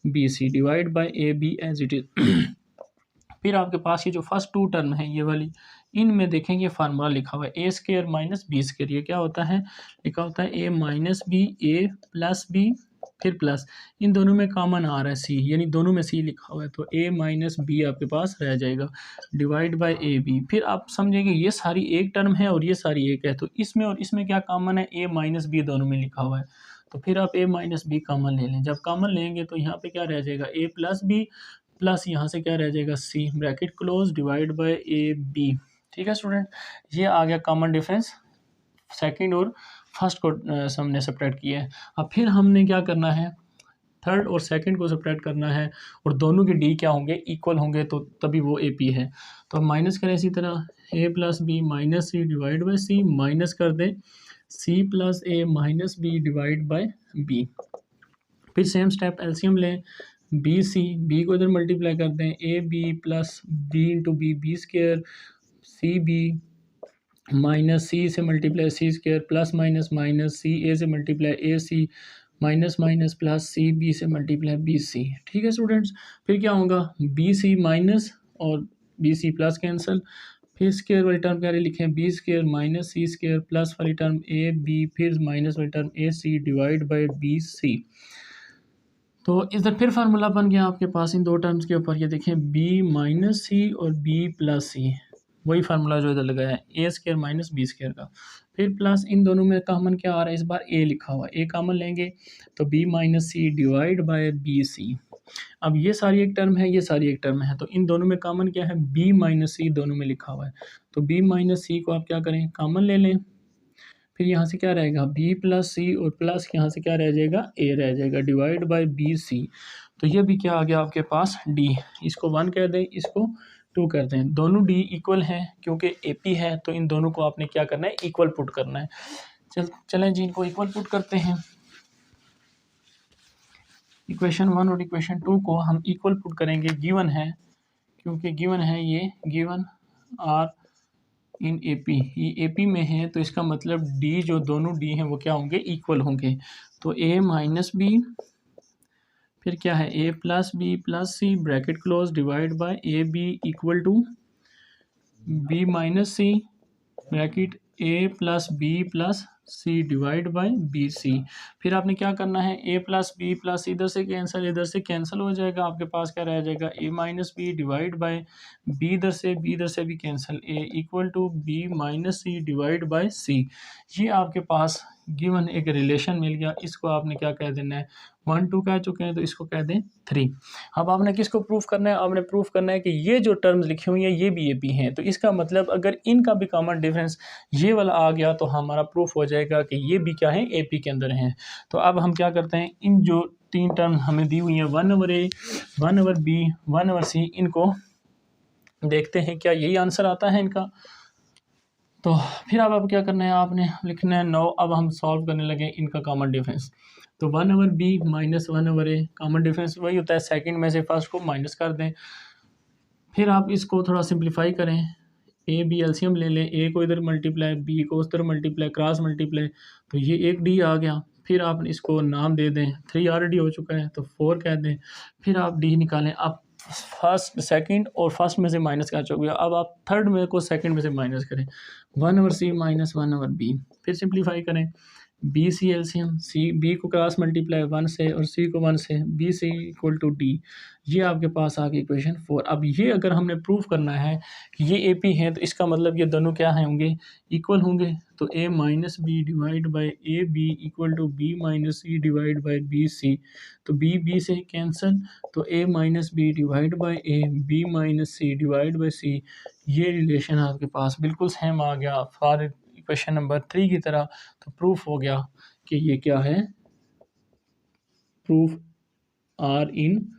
BC divide by AB as it is. फिर आपके पास ये जो फर्स्ट 2 टर्म है ये वाली, इनमें देखेंगे फार्मूला लिखा हुआ है A² माइनस B²। ये क्या होता है, लिखा होता है A minus B A plus B फिर प्लस, इन दोनों में कॉमन आ रहा है C, यानी दोनों में C लिखा हुआ है तो A माइनस B आपके पास रह जाएगा डिवाइड बाय AB। फिर आप समझेंगे ये सारी एक टर्म है और ये सारी एक है, तो इसमें और इसमें क्या कॉमन है, A माइनस B दोनों में लिखा हुआ है। तो फिर आप A माइनस B कॉमन ले लें, जब कॉमन लेंगे तो यहाँ पे क्या रह जाएगा A प्लस B प्लस यहाँ से क्या रह जाएगा C bracket close divide by AB। ठीक है स्टूडेंट, ये आ गया कॉमन डिफरेंस, सेकंड और फर्स्ट को हमने सब्ट्रैक्ट किया है। अब फिर हमने क्या करना है, थर्ड और सेकंड को सब्ट्रैक्ट करना है और दोनों के D क्या होंगे, इक्वल होंगे, तो तभी वो AP है। तो हम माइनस करें इसी तरह, A plus B minus C divide by C, minus कर दें C plus A minus B divide by B। फिर सेम स्टेप एलसीएम लें, B को इधर मल्टीप्लाई कर दें, AB plus B into B² CB minus C से multiply C² plus minus minus CA से multiply AC minus minus plus CB से multiply BC। ठीक है स्टूडेंट्स, फिर क्या होगा BC माइनस और BC प्लस कैंसिल, फिर स्क्वायर वाली टर्म क्या लिखें B² माइनस C² प्लस वाली टर्म AB फिर माइनस वाली term AC divide by BC। तो इधर फिर फार्मूला बन गया आपके पास इन दो टर्म्स के ऊपर, ये देखें B माइनस C और B प्लस C, वही फार्मूला जो इधर लगाया है A² माइनस B² का। फिर प्लस इन दोनों में कॉमन क्या आ रहा है, इस बार A लिखा हुआ है, A कॉमन लेंगे तो B minus C divide by BC। अब ये सारी एक टर्म है, ये सारी एक टर्म है, तो इन दोनों में कॉमन क्या है, B माइनस C दोनों में लिखा हुआ है। तो B माइनस C को आप क्या करें, कॉमन ले लें, फिर यहाँ से क्या रहेगा बी प्लस सी, और प्लस यहाँ से क्या रह जाएगा ए रह जाएगा, डिवाइड बाई बी सी। तो ये भी क्या आ गया आपके पास डी, इसको 1 कर दें, इसको 2 कर दें, दोनों डी इक्वल हैं क्योंकि ए पी है, तो इन दोनों को आपने क्या करना है इक्वल पुट करना है। चलें जी इनको इक्वल पुट करते हैं। इक्वेशन 1 और इक्वेशन 2 को हम इक्वल पुट करेंगे, गिवन है, क्योंकि गिवन है ये given are in A P, ये ए पी में है, तो इसका मतलब डी जो दोनों डी हैं वो क्या होंगे इक्वल होंगे। तो ए माइनस बी, फिर क्या है a plus c bracket close divide by a b equal to b minus c bracket a plus b plus c divide by b c. फिर आपने क्या करना है ए प्लस बी प्लस इधर से कैंसिल, इधर से कैंसिल हो जाएगा, आपके पास क्या रह जाएगा a minus b divide by b, इधर से भी cancel, a equal to b minus c divide by c. ये आपके पास गिवन एक रिलेशन मिल गया, इसको आपने क्या कह देना है 1 2 कह चुके हैं, तो इसको कह दें 3। अब आपने किसको प्रूफ करना है, आपने प्रूफ करना है कि ये जो टर्म्स लिखी हुई हैं ये भी ए पी हैं, तो इसका मतलब अगर इनका भी कॉमन डिफरेंस ये वाला आ गया तो हमारा प्रूफ हो जाएगा कि ये भी क्या है ए पी के अंदर हैं। तो अब हम क्या करते हैं, इन जो 3 टर्म हमें दी हुई हैं 1 ओवर ए, 1 ओवर बी, 1 ओवर सी, इनको देखते हैं क्या यही आंसर आता है इनका। तो फिर अब क्या करना है, आपने लिखना है 9। अब हम सॉल्व करने लगे इनका कॉमन डिफरेंस। तो 1 ओवर बी माइनस 1 ओवर ए, कॉमन डिफरेंस वही होता है सेकंड में से फर्स्ट को माइनस कर दें। फिर आप इसको थोड़ा सिंप्लीफाई करें, ए बी एलसीएम ले लें, ए को इधर मल्टीप्लाई, बी को उस तरह मल्टीप्लाई, क्रॉस मल्टीप्लाई, तो ये एक डी आ गया। फिर आप इसको नाम दे दें, 3 ऑलरेडी हो चुका है तो 4 कह दें। फिर आप डी निकालें, आप फर्स्ट सेकंड और फर्स्ट में से माइनस कर चुके हैं, अब आप थर्ड में को सेकंड में से माइनस करें, 1 over C minus 1 over B. फिर सिंप्लीफाई करें, B C LCM, C B को क्रॉस मल्टीप्लाई 1 से और सी को 1 से, B C equal to D. ये आपके पास आ गई इक्वेशन 4। अब ये अगर हमने प्रूफ करना है कि ये ए पी है, तो इसका मतलब ये दोनों क्या हैं होंगे इक्वल होंगे। तो a minus b divide by a b equal to b minus c divide by b c. तो बी बी से कैंसिल, तो a minus b divide by a, b minus c divide by c. ये relation आपके पास बिल्कुल same आ गया for equation number 3 की तरह। तो प्रूफ हो गया कि ये क्या है, proof are in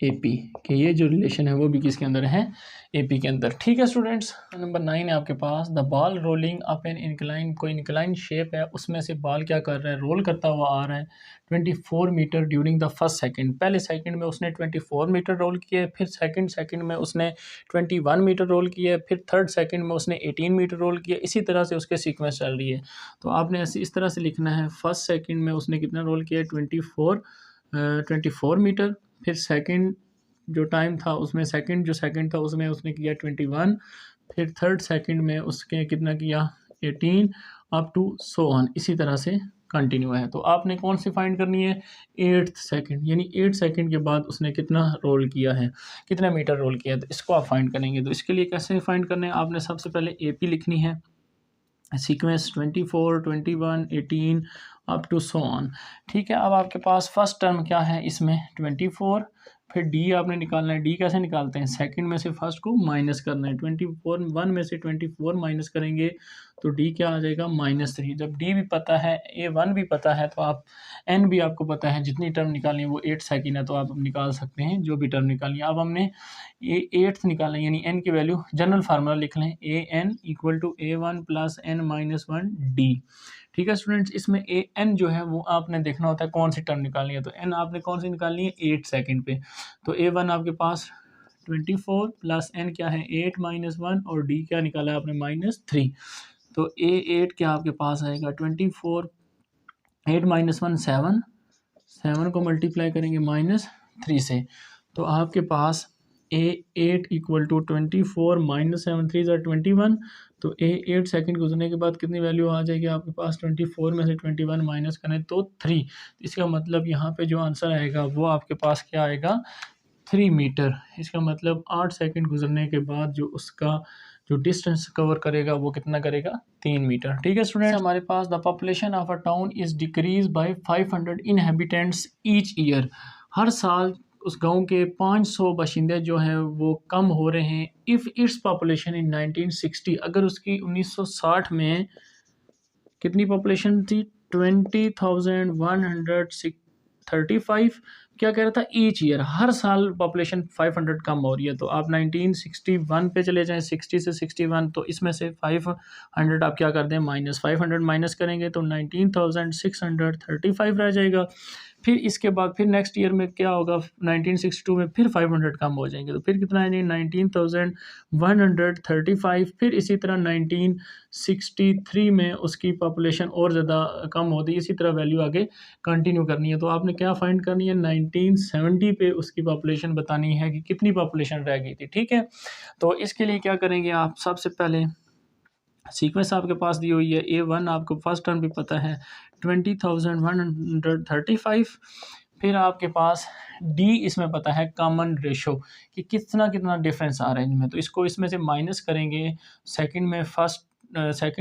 A P, कि ये जो रिलेशन है वो भी किसके अंदर है ए पी के अंदर। ठीक है स्टूडेंट्स, नंबर 9 है आपके पास, the ball rolling up an incline, कोई इंक्लाइन शेप है उसमें से बॉल क्या कर रहा है रोल करता हुआ आ रहा है 24 meter during the first second. पहले सेकंड में उसने 24 मीटर रोल किए, फिर सेकंड में उसने 21 मीटर रोल किए, फिर थर्ड सेकंड में उसने 18 मीटर रोल किया। इसी तरह से उसके सीक्वेंस चल रही है। तो आपने ऐसे इस तरह से लिखना है, फर्स्ट सेकंड में उसने कितना रोल किया 24 मीटर, फिर सेकंड जो टाइम था उसमें सेकंड था उसमें उसने किया 21, फिर थर्ड सेकंड में उसके कितना किया 18, अप टू सो ऑन, इसी तरह से कंटिन्यू है। तो आपने कौन सी फाइंड करनी है 8th सेकंड, यानी 8 सेकंड के बाद उसने कितना रोल किया है, कितना मीटर रोल किया है, तो इसको आप फाइंड करेंगे। तो इसके लिए कैसे फाइंड करना है, आपने सबसे पहले ए पी लिखनी है, sequence 24 21 18 up to so on. ठीक है, अब आपके पास फर्स्ट टर्म क्या है इसमें 24, फिर डी आपने निकालना है। डी कैसे निकालते हैं, सेकंड में से फर्स्ट को माइनस करना है, 24 1 में से 24 माइनस करेंगे तो डी क्या आ जाएगा -3। जब डी भी पता है ए 1 भी पता है तो आप एन भी आपको पता है, जितनी टर्म निकालनी है वो 8 सेकंड है, तो आप निकाल सकते हैं जो भी टर्म निकालनी है। अब हमने ए 8th निकालना है, यानी एन की वैल्यू जनरल फार्मूला लिख लें, a n equal to a 1 plus N minus 1 d. ठीक है स्टूडेंट्स, इसमें ए एन जो है वो आपने देखना होता है कौन सी टर्म निकालनी है, तो एन आपने कौन सी निकालनी है 8 सेकंड पे। तो ए 1 आपके पास 24 प्लस एन क्या है 8 माइनस 1, और डी क्या निकाला है आपने -3। तो ए 8 क्या आपके पास आएगा 24, 8 माइनस 1 7, 7 को मल्टीप्लाई करेंगे -3 से, तो आपके पास ए 8 इक्वल टू 24 माइनस 7 3 ज़ा 21। तो ए 8 सेकंड गुजरने के बाद कितनी वैल्यू आ जाएगी आपके पास, 24 में से 21 माइनस करें तो 3। इसका मतलब यहाँ पे जो आंसर आएगा वो आपके पास क्या आएगा 3 मीटर। इसका मतलब 8 सेकंड गुजरने के बाद जो उसका जो डिस्टेंस कवर करेगा वो कितना करेगा 3 मीटर। ठीक है स्टूडेंट्स, हमारे पास the population of a town is decrease by 500 inhabitants each year. हर साल उस गांव के 500 बाशिंदे जो हैं वो कम हो रहे हैं। इफ़ इट्स पॉपुलेशन इन 1960, अगर उसकी 1960 में कितनी पॉपुलेशन थी, 20,135। क्या कह रहा था, ईच ईयर, हर साल पॉपुलेशन 500 कम हो रही है। तो आप 1961 पे चले जाएं, 60 से 61, तो इसमें से 500 आप क्या कर दें, -500 माइनस करेंगे तो 19,635 रह जाएगा। फिर इसके बाद फिर नेक्स्ट ईयर में क्या होगा, 1962 में फिर 500 कम हो जाएंगे, तो फिर कितना है, 19,135। फिर इसी तरह 1963 में उसकी पॉपुलेशन और ज़्यादा कम होती है। इसी तरह वैल्यू आगे कंटिन्यू करनी है। तो आपने क्या फाइंड करनी है, 1970 पे उसकी पॉपुलेशन बतानी है कि कितनी पॉपुलेशन रह गई थी। ठीक है, तो इसके लिए क्या करेंगे आप, सबसे पहले सीक्वेंस आपके पास दी हुई है, A1 आपको फर्स्ट टर्म भी पता है 20,135। फिर आपके पास D इसमें पता है कॉमन रेशो कि कितना डिफरेंस आ रहा है इनमें, तो इसको इसमें से माइनस करेंगे, सेकंड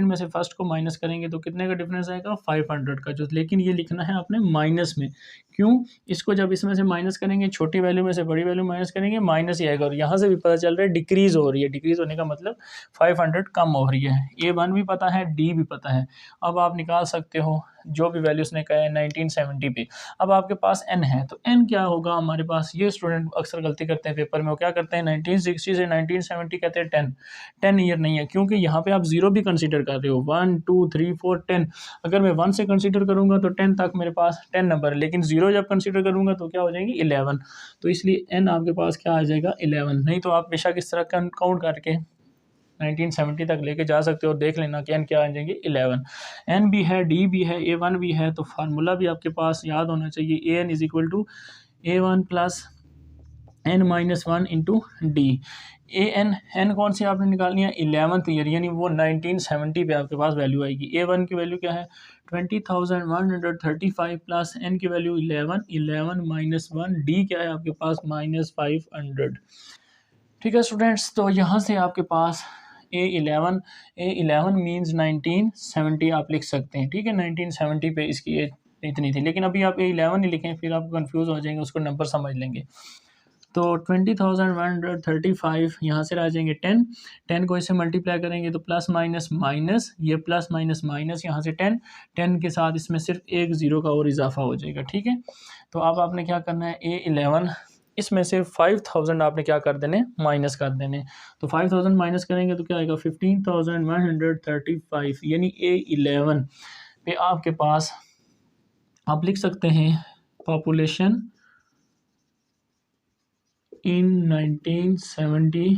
में से फर्स्ट को माइनस करेंगे तो कितने का डिफरेंस आएगा, 500 का, जो लेकिन ये लिखना है आपने माइनस में। क्यों, इसको जब इसमें से माइनस करेंगे, छोटी वैल्यू में से बड़ी वैल्यू माइनस करेंगे, माइनस ही आएगा। और यहाँ से भी पता चल रहा है डिक्रीज़ हो रही है, डिक्रीज़ होने का मतलब 500 कम हो रही है। A1 भी पता है, D भी पता है। अब आप निकाल सकते हो जो भी वैल्यू उसने कहा है 1970 पे। अब आपके पास n है, तो n क्या होगा हमारे पास, ये स्टूडेंट अक्सर गलती करते हैं पेपर में, वो क्या करते हैं 1960 से 1970 कहते हैं 10 ईयर नहीं है, क्योंकि यहाँ पे आप जीरो भी कंसीडर कर रहे हो, 1 2 3 4 10। अगर मैं 1 से कंसीडर करूँगा तो 10 तक मेरे पास 10 नंबर है, लेकिन जीरो जब कंसीडर करूँगा तो क्या हो जाएगी 11। तो इसलिए n आपके पास क्या आ जाएगा 11। नहीं तो आप बेशक इस तरह काउंट करके 1970 तक लेके जा सकते हो, देख लेना कि n क्या आ जाएंगे 11। n भी है, d भी है, A1 भी है, तो फार्मूला भी आपके पास याद होना चाहिए, an is equal to A1 plus n-1 into D. n कौन सी आपने निकालनी है, 11th ईयर, यानी वो 1970 पे आपके पास वैल्यू आएगी। A1 की वैल्यू क्या है 20,135 प्लस n की वैल्यू 11 माइनस 1, डी क्या है आपके पास -500। ठीक है स्टूडेंट्स, तो यहाँ से आपके पास A11 मीन्स 1970 आप लिख सकते हैं। ठीक है, 1970 पे इसकी एज इतनी थी, लेकिन अभी आप A11 ही लिखें, फिर आप कंफ्यूज हो जाएंगे, उसको नंबर समझ लेंगे। तो 20,135 यहाँ से आ जाएंगे 10 को इससे मल्टीप्लाई करेंगे तो प्लस माइनस माइनस, ये प्लस माइनस माइनस, यहाँ से 10 के साथ इसमें सिर्फ एक ज़ीरो का और इजाफा हो जाएगा। ठीक है, तो अब आपने क्या करना है, A11 इसमें से 5,000 आपने क्या कर देने, माइनस कर देने। तो 5,000 माइनस करेंगे तो क्या आएगा 15,135, यानी A11 पे आपके पास आप लिख सकते हैं पॉपुलेशन इन 1970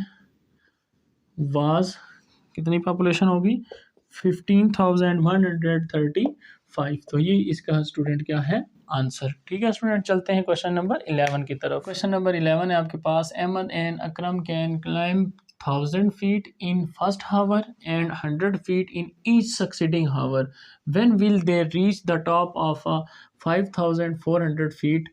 वाज, कितनी पॉपुलेशन होगी 15,135। तो ये इसका स्टूडेंट क्या है आंसर। ठीक है स्टूडेंट, चलते हैं क्वेश्चन नंबर 11 की तरफ। क्वेश्चन नंबर 11 है आपके पास, Ahmed and Akram can climb 1000 feet in first hour and 100 feet in each succeeding hour. When will they reach the top of a 5,400 feet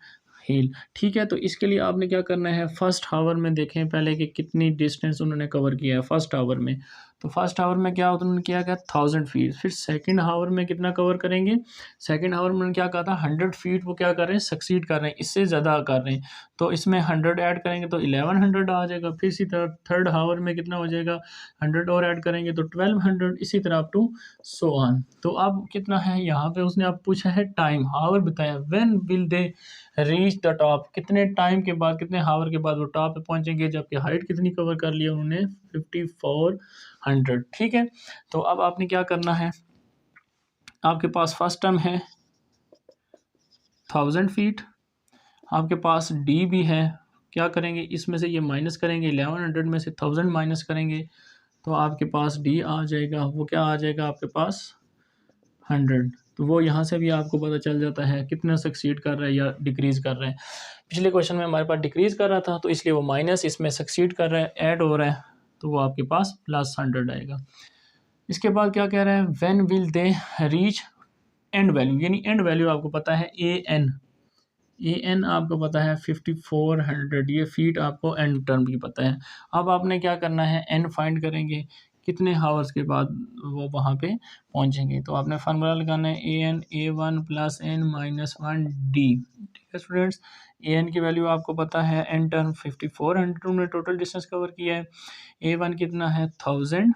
हिल। ठीक है, तो इसके लिए आपने क्या करना है, फर्स्ट हावर में देखें पहले कि कितनी डिस्टेंस उन्होंने कवर किया है फर्स्ट हावर में। तो फर्स्ट हावर में क्या उन्होंने किया गया 1000 फीट। फिर सेकंड हावर में कितना कवर करेंगे, सेकंड हावर में उन्होंने क्या कहा था 100 फीट, वो क्या कर रहे हैं सक्सीड कर रहे हैं, इससे ज़्यादा कर रहे हैं, तो इसमें 100 ऐड करेंगे तो 1100 आ जाएगा। फिर इसी तरह थर्ड हावर में कितना हो जाएगा, 100 और ऐड करेंगे तो 1200, इसी तरह अप टू सो ऑन। तो अब कितना है यहाँ पे उसने आप पूछा है टाइम, हावर बताया, when will they reach the top, कितने टाइम के बाद, कितने हावर के बाद वो टॉप पे पहुंचेंगे, जबकि हाइट कितनी कवर कर लिया उन्होंने 5400। ठीक है, तो अब आपने क्या करना है, आपके पास फर्स्ट टर्म है 1000 फीट, आपके पास डी भी है, क्या करेंगे इसमें से ये माइनस करेंगे, 1100 में से 1000 माइनस करेंगे तो आपके पास डी आ जाएगा, वो क्या आ जाएगा आपके पास 100। तो वो यहाँ से भी आपको पता चल जाता है कितना सक्सीड कर रहा है या डिक्रीज़ कर रहा है। पिछले क्वेश्चन में हमारे पास डिक्रीज़ कर रहा था, तो इसलिए वो माइनस, इसमें सक्सीड कर रहा है, ऐड हो रहा है, तो वो आपके पास +100 आएगा। इसके बाद क्या कह रहा है, when will they reach and value, यानी एंड वैल्यू आपको पता है ए एन आपको पता है 5400, ये फीट आपको एंड टर्म की पता है। अब आपने क्या करना है, एन फाइंड करेंगे कितने हावर्स के बाद वो वहाँ पे पहुँचेंगे, तो आपने फार्मूला लगाना है A1 प्लस n-1 डी। ठीक है स्टूडेंट्स, A1 की वैल्यू आपको पता है, एन टर्म 5400 ने टोटल डिस्टेंस कवर किया है, A1 कितना है 1000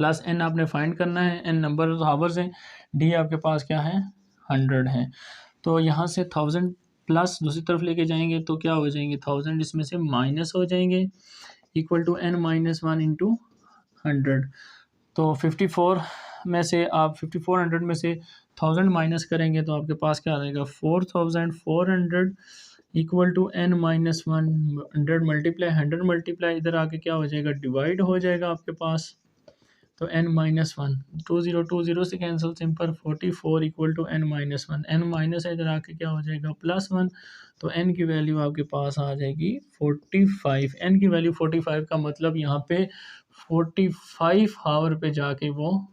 प्लस n आपने फाइंड करना है, n नंबर ऑफ आवर्स हैं, d आपके पास क्या है 100 है। तो यहाँ से 1000 प्लस दूसरी तरफ लेके जाएंगे तो क्या हो जाएंगे 1000 इसमें से माइनस हो जाएंगे, equal to n minus 1 into 100। तो 54 में से आप 5400 में से 1000 माइनस करेंगे तो आपके पास क्या आ जाएगा 4400 equal to n minus 100 multiply 100 multiply इधर आके क्या हो जाएगा डिवाइड हो जाएगा आपके पास। तो n माइनस 1 20 से cancel simple 44 equal to n minus 1, n minus है इधर आके क्या हो जाएगा प्लस 1। तो n की वैल्यू आपके पास आ जाएगी 45। n की वैल्यू 45 का मतलब यहाँ पे 45 आवर पे जाके वो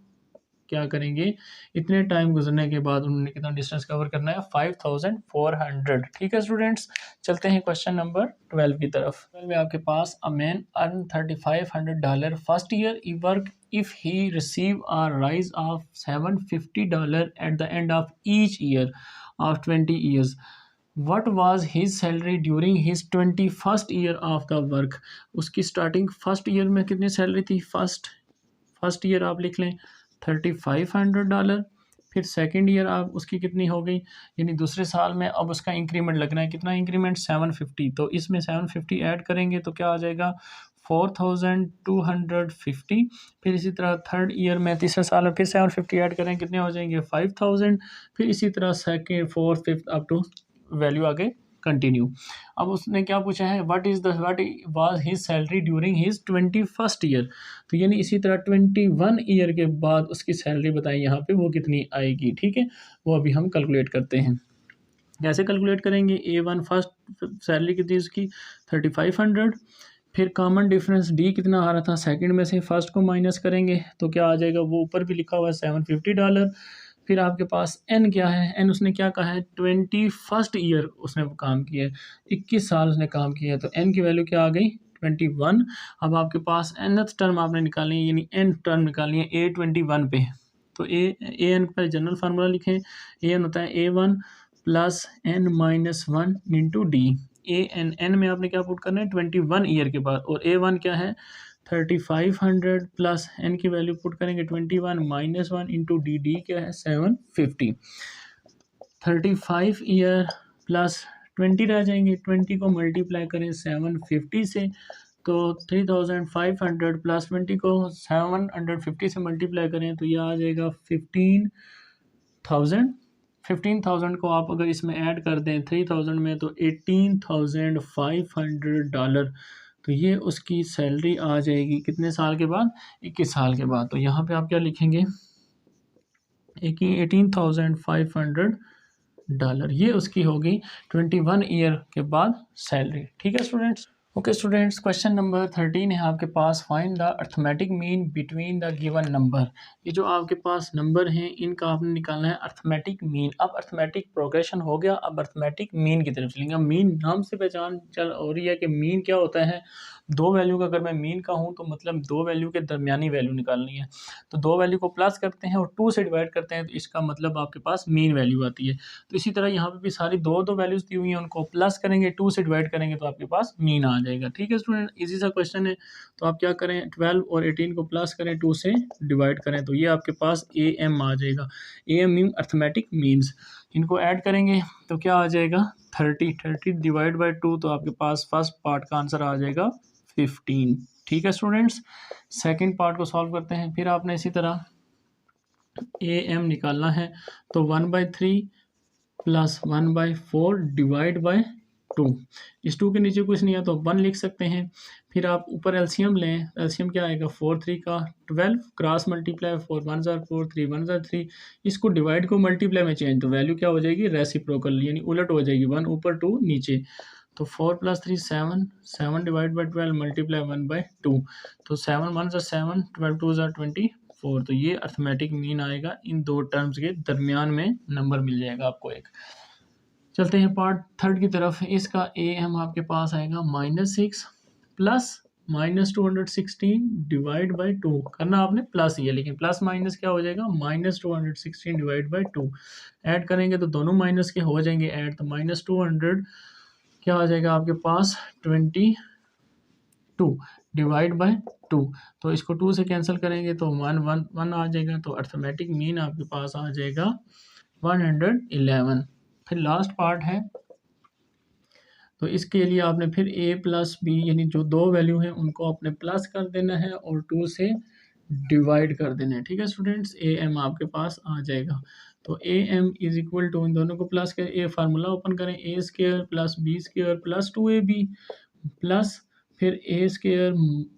क्या करेंगे, इतने टाइम गुजरने के बाद उन्होंने कितना डिस्टेंस कवर करना है 5400। ठीक है स्टूडेंट्स, चलते हैं क्वेश्चन नंबर 12 की तरफ। 12 में आपके पास a man earn $3500 first year a work if he receive a raise of $750 at the end of each year of 20 years. What was his salary during his 21st year of the work. उसकी starting first year में कितनी salary थी, first year आप लिख लें $3500। फिर second year आप उसकी कितनी हो गई, यानी दूसरे साल में अब उसका इंक्रीमेंट लगना है, कितना इंक्रीमेंट 750। तो इसमें 750 ऐड करेंगे तो क्या आ जाएगा 4250। फिर इसी तरह थर्ड ईयर में तीसरे साल में फिर 750 ऐड करें, कितने हो जाएंगे 5000। फिर इसी तरह second fourth fifth up to value आगे कंटिन्यू। अब उसने क्या पूछा है what was his salary during his 21st year. तो यानी इसी तरह 21 ईयर के बाद उसकी सैलरी बताएं यहाँ पे वो कितनी आएगी। ठीक है, वो अभी हम कैलकुलेट करते हैं। कैसे कैलकुलेट करेंगे, A1 फर्स्ट सैलरी कितनी उसकी 3500। फिर कॉमन डिफरेंस D कितना आ रहा था सेकंड में से, फर्स्ट को माइनस करेंगे तो क्या आ जाएगा, वो ऊपर भी लिखा हुआ है $750। फिर आपके पास n क्या है, n उसने क्या कहा है 21st ईयर उसने काम किया है, 21 साल उसने काम किया है। तो n की वैल्यू क्या आ गई 21। अब आपके पास nth टर्म आपने निकालनी है, यानी n टर्म निकालनी है A21 पे। तो an पर जनरल फार्मूला लिखें, an होता है A1 plus n minus 1 into D. n में आपने क्या पुट करना है 21 ईयर के बाद, और A1 क्या है 3500 प्लस n की वैल्यू पुट करेंगे 21 माइनस 1 इंटू डी क्या है 750। 35 ईयर प्लस 20 रह जाएंगे, 20 को मल्टीप्लाई करें 750 से तो 3500 प्लस 20 को 750 से मल्टीप्लाई करें तो यह आ जाएगा 15,000। 15,000 को आप अगर इसमें ऐड कर दें 3000 में तो $18,500। तो ये उसकी सैलरी आ जाएगी कितने साल के बाद, 21 साल के बाद। तो यहाँ पे आप क्या लिखेंगे $18,500, ये उसकी होगी 21 ईयर के बाद सैलरी। ठीक है students, okay students, question number 13 है आपके पास, find the arithmetic mean between the given number. ये जो आपके पास नंबर हैं इनका आपने निकालना है अर्थमेटिक मीन। अब अर्थमेटिक प्रोग्रेशन हो गया, अब अर्थमेटिक मीन की तरफ चलेंगे। मीन नाम से पहचान चल हो रही है कि मीन क्या होता है, दो वैल्यू का अगर मैं मीन का हूँ तो मतलब दो वैल्यू के दरमियानी वैल्यू निकालनी है। तो दो वैल्यू को प्लस करते हैं और 2 से डिवाइड करते हैं तो इसका मतलब आपके पास मीन वैल्यू आती है। तो इसी तरह यहाँ पे भी सारी दो वैल्यूज दी हुई हैं, उनको प्लस करेंगे 2 से डिवाइड करेंगे तो आपके पास मीन आ जाएगा। ठीक है स्टूडेंट, इजी सा क्वेश्चन है। तो आप क्या करें 12 और 18 को प्लस करें 2 से डिवाइड करें तो ये आपके पास AM आ जाएगा। AM मीन अर्थमेटिक मीन्स, इनको ऐड करेंगे तो क्या आ जाएगा 30 डिवाइड बाई 2 तो आपके पास फर्स्ट पार्ट का आंसर आ जाएगा 15। ठीक है स्टूडेंट्स, सेकंड पार्ट को सॉल्व करते हैं। फिर आपने इसी तरह AM निकालना है तो 1/3 प्लस 1/4 डिवाइड बाई 2। इस 2 के नीचे कुछ नहीं है तो 1 लिख सकते हैं। फिर आप ऊपर एलसीएम लें, एलसीएम क्या आएगा 4 3 का 12 क्रॉस मल्टीप्लाई 4 1 ज़ार 4 3 1 ज़ार 3। इसको डिवाइड को मल्टीप्लाई में चेंज तो वैल्यू क्या हो जाएगी रेसिप्रोकल, यानी उलट हो जाएगी, 1 ऊपर 2 नीचे। तो 4 + 3 7, 7 डिवाइड बाई 12 मल्टीप्लाई 1/2। तो 7 1 ज़ार 7, 12 2 ज़ार 24। तो ये अर्थमेटिक मीन आएगा, इन दो टर्म्स के दरमियान में नंबर मिल जाएगा आपको एक। चलते हैं पार्ट थर्ड की तरफ। इसका AM आपके पास आएगा -6 प्लस -216 डिवाइड बाई 2। करना आपने प्लस ही है, लेकिन प्लस माइनस क्या हो जाएगा -216 डिवाइड बाई 2। ऐड करेंगे तो दोनों माइनस के हो जाएंगे ऐड, तो -200 क्या आ जाएगा आपके पास 22 डिवाइड बाय 2। तो इसको 2 से कैंसिल करेंगे तो 1 1 1 आ जाएगा। तो अर्थमेटिक मीन आपके पास आ जाएगा 111। फिर लास्ट पार्ट है, तो इसके लिए आपने फिर a प्लस बी यानी जो दो वैल्यू हैं उनको आपने प्लस कर देना है और 2 से डिवाइड कर देना है। ठीक है स्टूडेंट्स, ए एम आपके पास आ जाएगा। तो a m is equal to, इन दोनों को प्लस कर, ए फार्मूला ओपन करें, a square plus b square plus 2ab plus फिर a square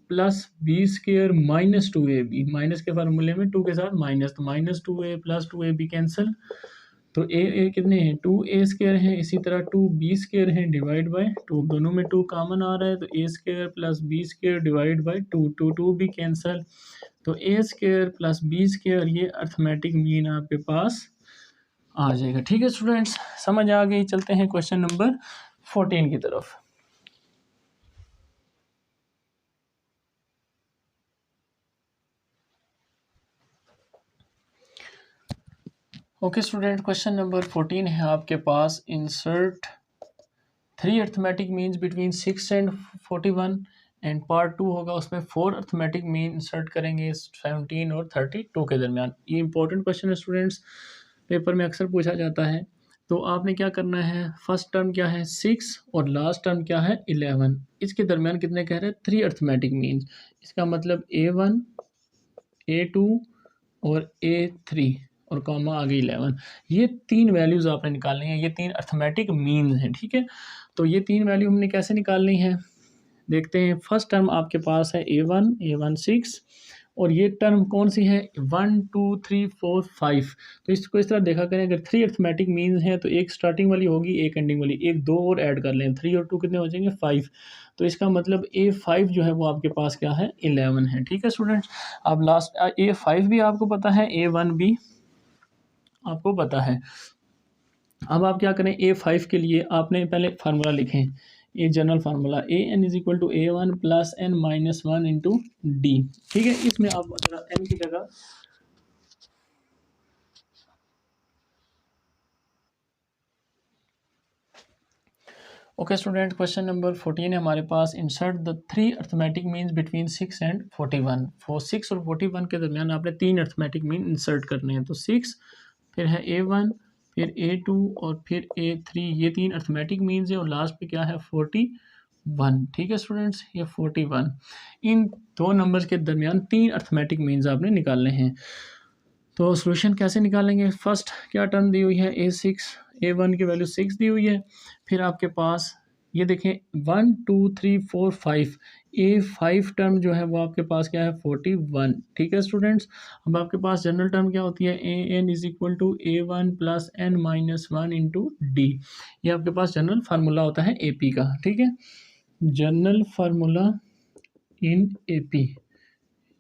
plus b square minus 2ab, minus के फार्मूले में 2 के साथ माइनस, तो minus 2a plus 2ab cancel. तो ए कितने हैं, 2a स्क्र हैं, इसी तरह 2b स्क्र हैं डिवाइड बाय 2, दोनों में 2 कॉमन आ रहा है, तो a square plus b square divide by 2, 2 भी कैंसिल। तो a square plus b square ये अर्थमेटिक मीन आपके पास आ जाएगा। ठीक है स्टूडेंट्स, समझ आ गई। चलते हैं क्वेश्चन नंबर 14 की तरफ। ओके स्टूडेंट, क्वेश्चन नंबर 14 है आपके पास, insert 3 arithmetic means between 6 and 41 and part 2 होगा, उसमें 4 अर्थमेटिक मीन इंसर्ट करेंगे 17 और 32 के दरमियान। ये इंपॉर्टेंट क्वेश्चन है स्टूडेंट्स, पेपर में अक्सर पूछा जाता है। तो आपने क्या करना है, फर्स्ट टर्म क्या है 6 और लास्ट टर्म क्या है 11, इसके दरमियान कितने कह रहे हैं 3 अर्थमेटिक मीन्स। इसका मतलब A1 A2 और A3 और कॉमा आगे 11, ये 3 वैल्यूज़ आपने निकालनी है, ये 3 अर्थमेटिक मीन्स हैं। ठीक है, तो ये 3 वैल्यू हमने कैसे निकालनी है, देखते हैं। फर्स्ट टर्म आपके पास है A1 6 और ये टर्म कौन सी है 1 2 3 4 5। तो इसको इस तरह देखा करें, अगर 3 अर्थमेटिक मीन्स हैं तो एक स्टार्टिंग वाली होगी एक एंडिंग वाली, एक 2 और ऐड कर लें, 3 और 2 कितने हो जाएंगे 5। तो इसका मतलब A5 जो है वो आपके पास क्या है 11 है। ठीक है स्टूडेंट्स, अब लास्ट A5 भी आपको पता है, A1 भी आपको पता है। अब आप क्या करें, A5 के लिए आपने पहले फार्मूला लिखें, ये general formula an is equal to A1 plus n minus 1 into D. ठीक है, इसमें आप n की जगह ओके स्टूडेंट, क्वेश्चन नंबर 14 है हमारे पास, insert the 3 arithmetic means between 6 and 41। 6 और 41 के दरमियान आपने 3 अर्थमेटिक मीन इंसर्ट करने हैं। तो 6 फिर है A1 फिर A2 और फिर A3, ये 3 अर्थमेटिक मीन्स है और लास्ट पे क्या है 41। ठीक है स्टूडेंट्स, ये 41, इन दो नंबर्स के दरमियान 3 अर्थमेटिक मीन्स आपने निकालने हैं। तो सोल्यूशन कैसे निकालेंगे, फर्स्ट क्या टर्म दी हुई है A6, A1 की वैल्यू 6 दी हुई है, फिर आपके पास ये देखें 1 2 3 4 5, A5 टर्म जो है वो आपके पास क्या है 41। ठीक है स्टूडेंट्स, अब आपके पास जनरल टर्म क्या होती है, an is equal to A1 plus n minus 1 into D, ये आपके पास जनरल फार्मूला होता है AP का। ठीक है, जनरल फार्मूला इन AP,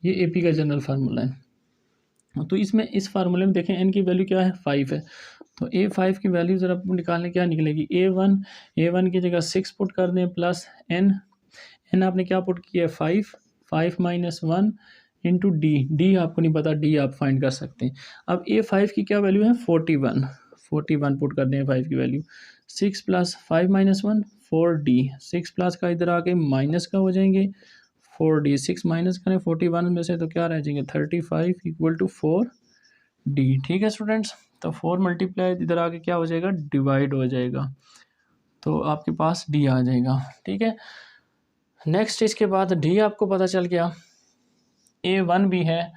ये AP का जनरल फार्मूला है। तो इसमें इस फार्मूले में देखें n की वैल्यू क्या है 5 है, तो A5 की वैल्यू ज़रा निकालने क्या निकलेगी, A1 की जगह 6 पुट कर दें प्लस n आपने क्या पुट किया है 5 माइनस 1 इंटू डी आपको नहीं पता, डी आप फाइंड कर सकते हैं। अब A5 की क्या वैल्यू है 41 पुट कर दें 5 की value, 6 plus 5 minus 1 4D, 6 plus का इधर आके माइनस का हो जाएंगे 4D, 6 माइनस करें 41 में से तो क्या रह जाएंगे 35 इक्वल टू 4D। ठीक है स्टूडेंट्स, तो 4 मल्टीप्लाई इधर आके क्या हो जाएगा डिवाइड हो जाएगा, तो आपके पास D आ जाएगा। ठीक है, नेक्स्ट इसके बाद D आपको पता चल गया, A1 भी है,